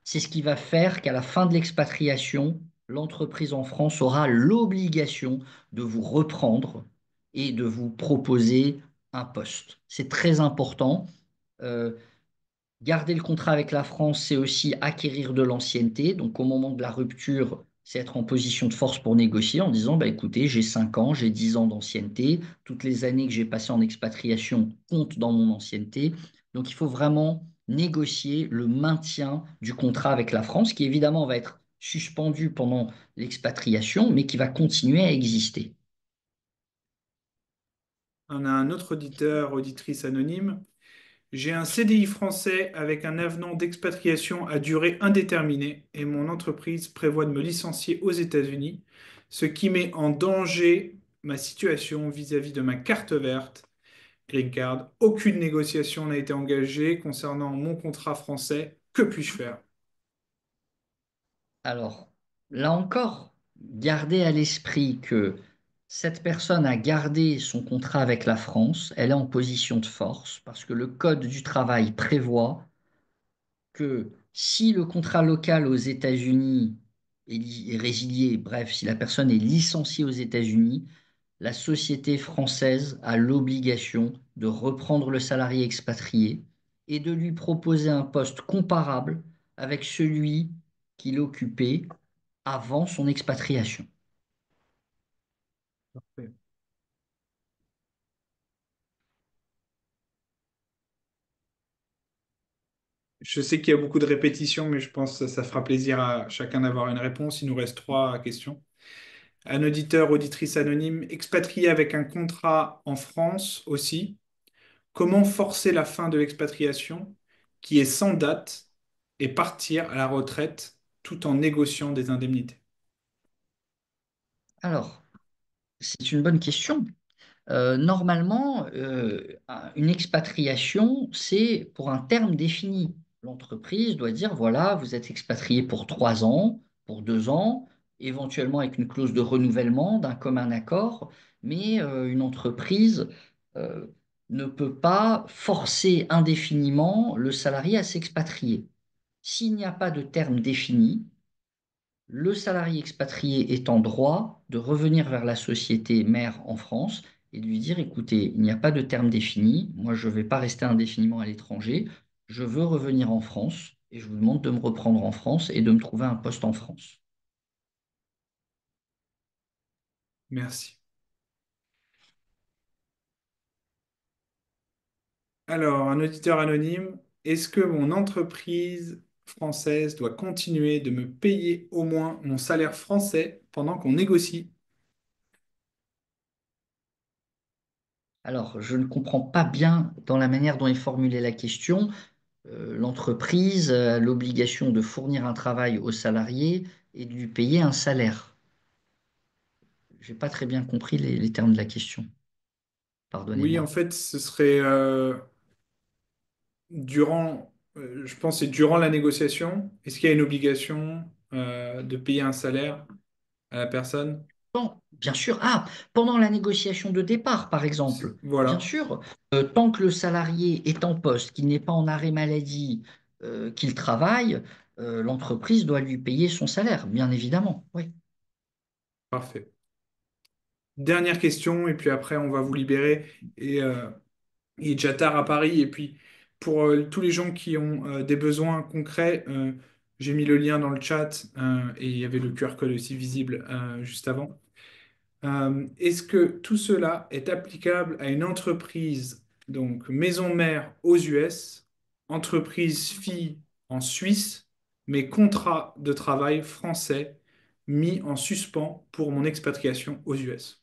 C'est ce qui va faire qu'à la fin de l'expatriation, l'entreprise en France aura l'obligation de vous reprendre et de vous proposer un poste. C'est très important. Euh, Garder le contrat avec la France, c'est aussi acquérir de l'ancienneté. Donc, au moment de la rupture, c'est être en position de force pour négocier en disant, bah, écoutez, j'ai 5 ans, j'ai 10 ans d'ancienneté. Toutes les années que j'ai passées en expatriation comptent dans mon ancienneté. Donc, il faut vraiment négocier le maintien du contrat avec la France, qui évidemment va être suspendu pendant l'expatriation, mais qui va continuer à exister. On a un autre auditeur, auditrice anonyme. J'ai un CDI français avec un avenant d'expatriation à durée indéterminée et mon entreprise prévoit de me licencier aux États-Unis, ce qui met en danger ma situation vis-à-vis de ma carte verte, Green Card. Aucune négociation n'a été engagée concernant mon contrat français. Que puis-je faire? Alors, là encore, gardez à l'esprit que cette personne a gardé son contrat avec la France, elle est en position de force parce que le Code du travail prévoit que si le contrat local aux États-Unis est résilié, bref, si la personne est licenciée aux États-Unis, la société française a l'obligation de reprendre le salarié expatrié et de lui proposer un poste comparable avec celui qu'il occupait avant son expatriation. Je sais qu'il y a beaucoup de répétitions, mais je pense que ça fera plaisir à chacun d'avoir une réponse. Il nous reste trois questions. Un auditeur, auditrice anonyme, expatrié avec un contrat en France aussi. Comment forcer la fin de l'expatriation qui est sans date et partir à la retraite tout en négociant des indemnités? Alors, c'est une bonne question. Normalement, une expatriation, c'est pour un terme défini. L'entreprise doit dire, voilà, vous êtes expatrié pour 3 ans, pour 2 ans, éventuellement avec une clause de renouvellement d'un commun accord, mais une entreprise euh, ne peut pas forcer indéfiniment le salarié à s'expatrier. S'il n'y a pas de terme défini, le salarié expatrié est en droit de revenir vers la société mère en France et de lui dire, écoutez, il n'y a pas de terme défini, moi je ne vais pas rester indéfiniment à l'étranger, je veux revenir en France et je vous demande de me reprendre en France et de me trouver un poste en France. Merci. Alors, un auditeur anonyme, est-ce que mon entreprise française doit continuer de me payer au moins mon salaire français pendant qu'on négocie? Alors, je ne comprends pas bien dans la manière dont est formulée la question. L'entreprise a l'obligation de fournir un travail au salarié et de lui payer un salaire. Je n'ai pas très bien compris les termes de la question. Oui, en Pardonnez-moi. fait, ce serait je pense, que c'est durant la négociation. Est-ce qu'il y a une obligation de payer un salaire à la personne? Bien sûr. Ah, pendant la négociation de départ, par exemple. Bien Voilà, sûr. Tant que le salarié est en poste, qu'il n'est pas en arrêt maladie, qu'il travaille, l'entreprise doit lui payer son salaire, bien évidemment. Oui. parfait. Dernière question, et puis après, on va vous libérer. Il est déjà tard à Paris. Et puis, pour tous les gens qui ont des besoins concrets, j'ai mis le lien dans le chat et il y avait le QR code aussi visible juste avant. Est-ce que tout cela est applicable à une entreprise, donc maison mère aux US, entreprise fille en Suisse, mais contrat de travail français mis en suspens pour mon expatriation aux US?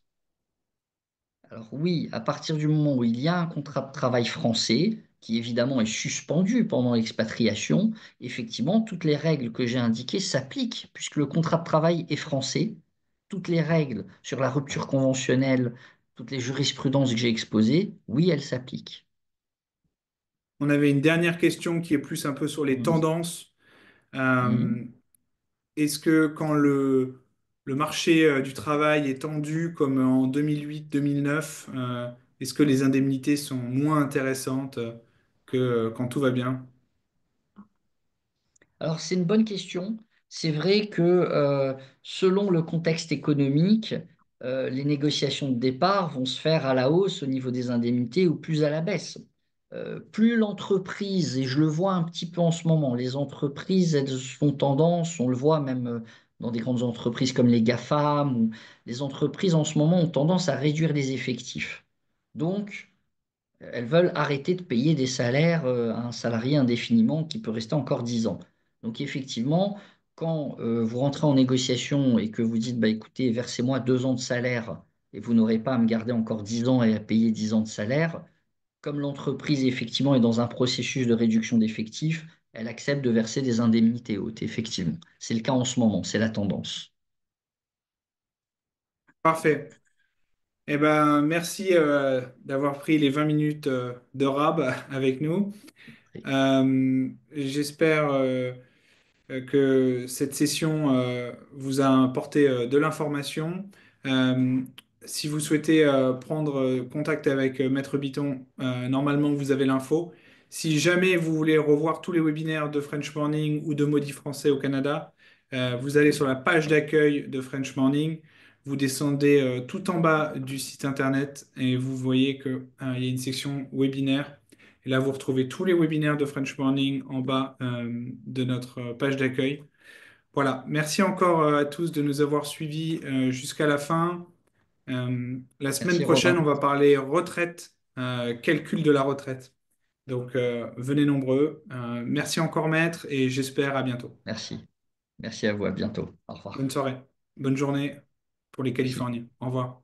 Alors oui, à partir du moment où il y a un contrat de travail français, qui évidemment est suspendu pendant l'expatriation, effectivement, toutes les règles que j'ai indiquées s'appliquent, puisque le contrat de travail est français. Toutes les règles sur la rupture conventionnelle, toutes les jurisprudences que j'ai exposées, oui, elles s'appliquent. On avait une dernière question qui est plus un peu sur les Mhm. tendances. Mhm. Euh, Est-ce que quand le marché du travail est tendu comme en 2008-2009, est-ce que les indemnités sont moins intéressantes que quand tout va bien? Alors, c'est une bonne question. C'est vrai que selon le contexte économique, les négociations de départ vont se faire à la hausse au niveau des indemnités ou plus à la baisse. Plus l'entreprise, et je le vois un petit peu en ce moment, les entreprises, elles ont tendance, on le voit même dans des grandes entreprises comme les GAFAM, ou les entreprises en ce moment ont tendance à réduire les effectifs. Donc, elles veulent arrêter de payer des salaires à un salarié indéfiniment qui peut rester encore 10 ans. Donc effectivement, quand vous rentrez en négociation et que vous dites, bah, écoutez, versez-moi 2 ans de salaire et vous n'aurez pas à me garder encore 10 ans et à payer 10 ans de salaire, comme l'entreprise effectivement est dans un processus de réduction d'effectifs, elle accepte de verser des indemnités hautes, effectivement. C'est le cas en ce moment, c'est la tendance. Parfait. Eh ben, merci d'avoir pris les 20 minutes de rab avec nous. J'espère que cette session vous a apporté de l'information. Euh, Si vous souhaitez prendre contact avec Maître Biton, normalement vous avez l'info. Si jamais vous voulez revoir tous les webinaires de French Morning ou de Maudit Français au Canada, vous allez sur la page d'accueil de French Morning, vous descendez tout en bas du site internet et vous voyez qu'il y a une section webinaire. Et là, vous retrouvez tous les webinaires de French Morning en bas de notre page d'accueil. Voilà, merci encore à tous de nous avoir suivis jusqu'à la fin. La semaine Merci prochaine, on Robin. va parler retraite, calcul de la retraite. Donc, venez nombreux. Merci encore, maître, et j'espère à bientôt. Merci. Merci à vous, à bientôt. Au Bonne revoir. soirée, bonne journée pour les Merci. Californiens. Au revoir.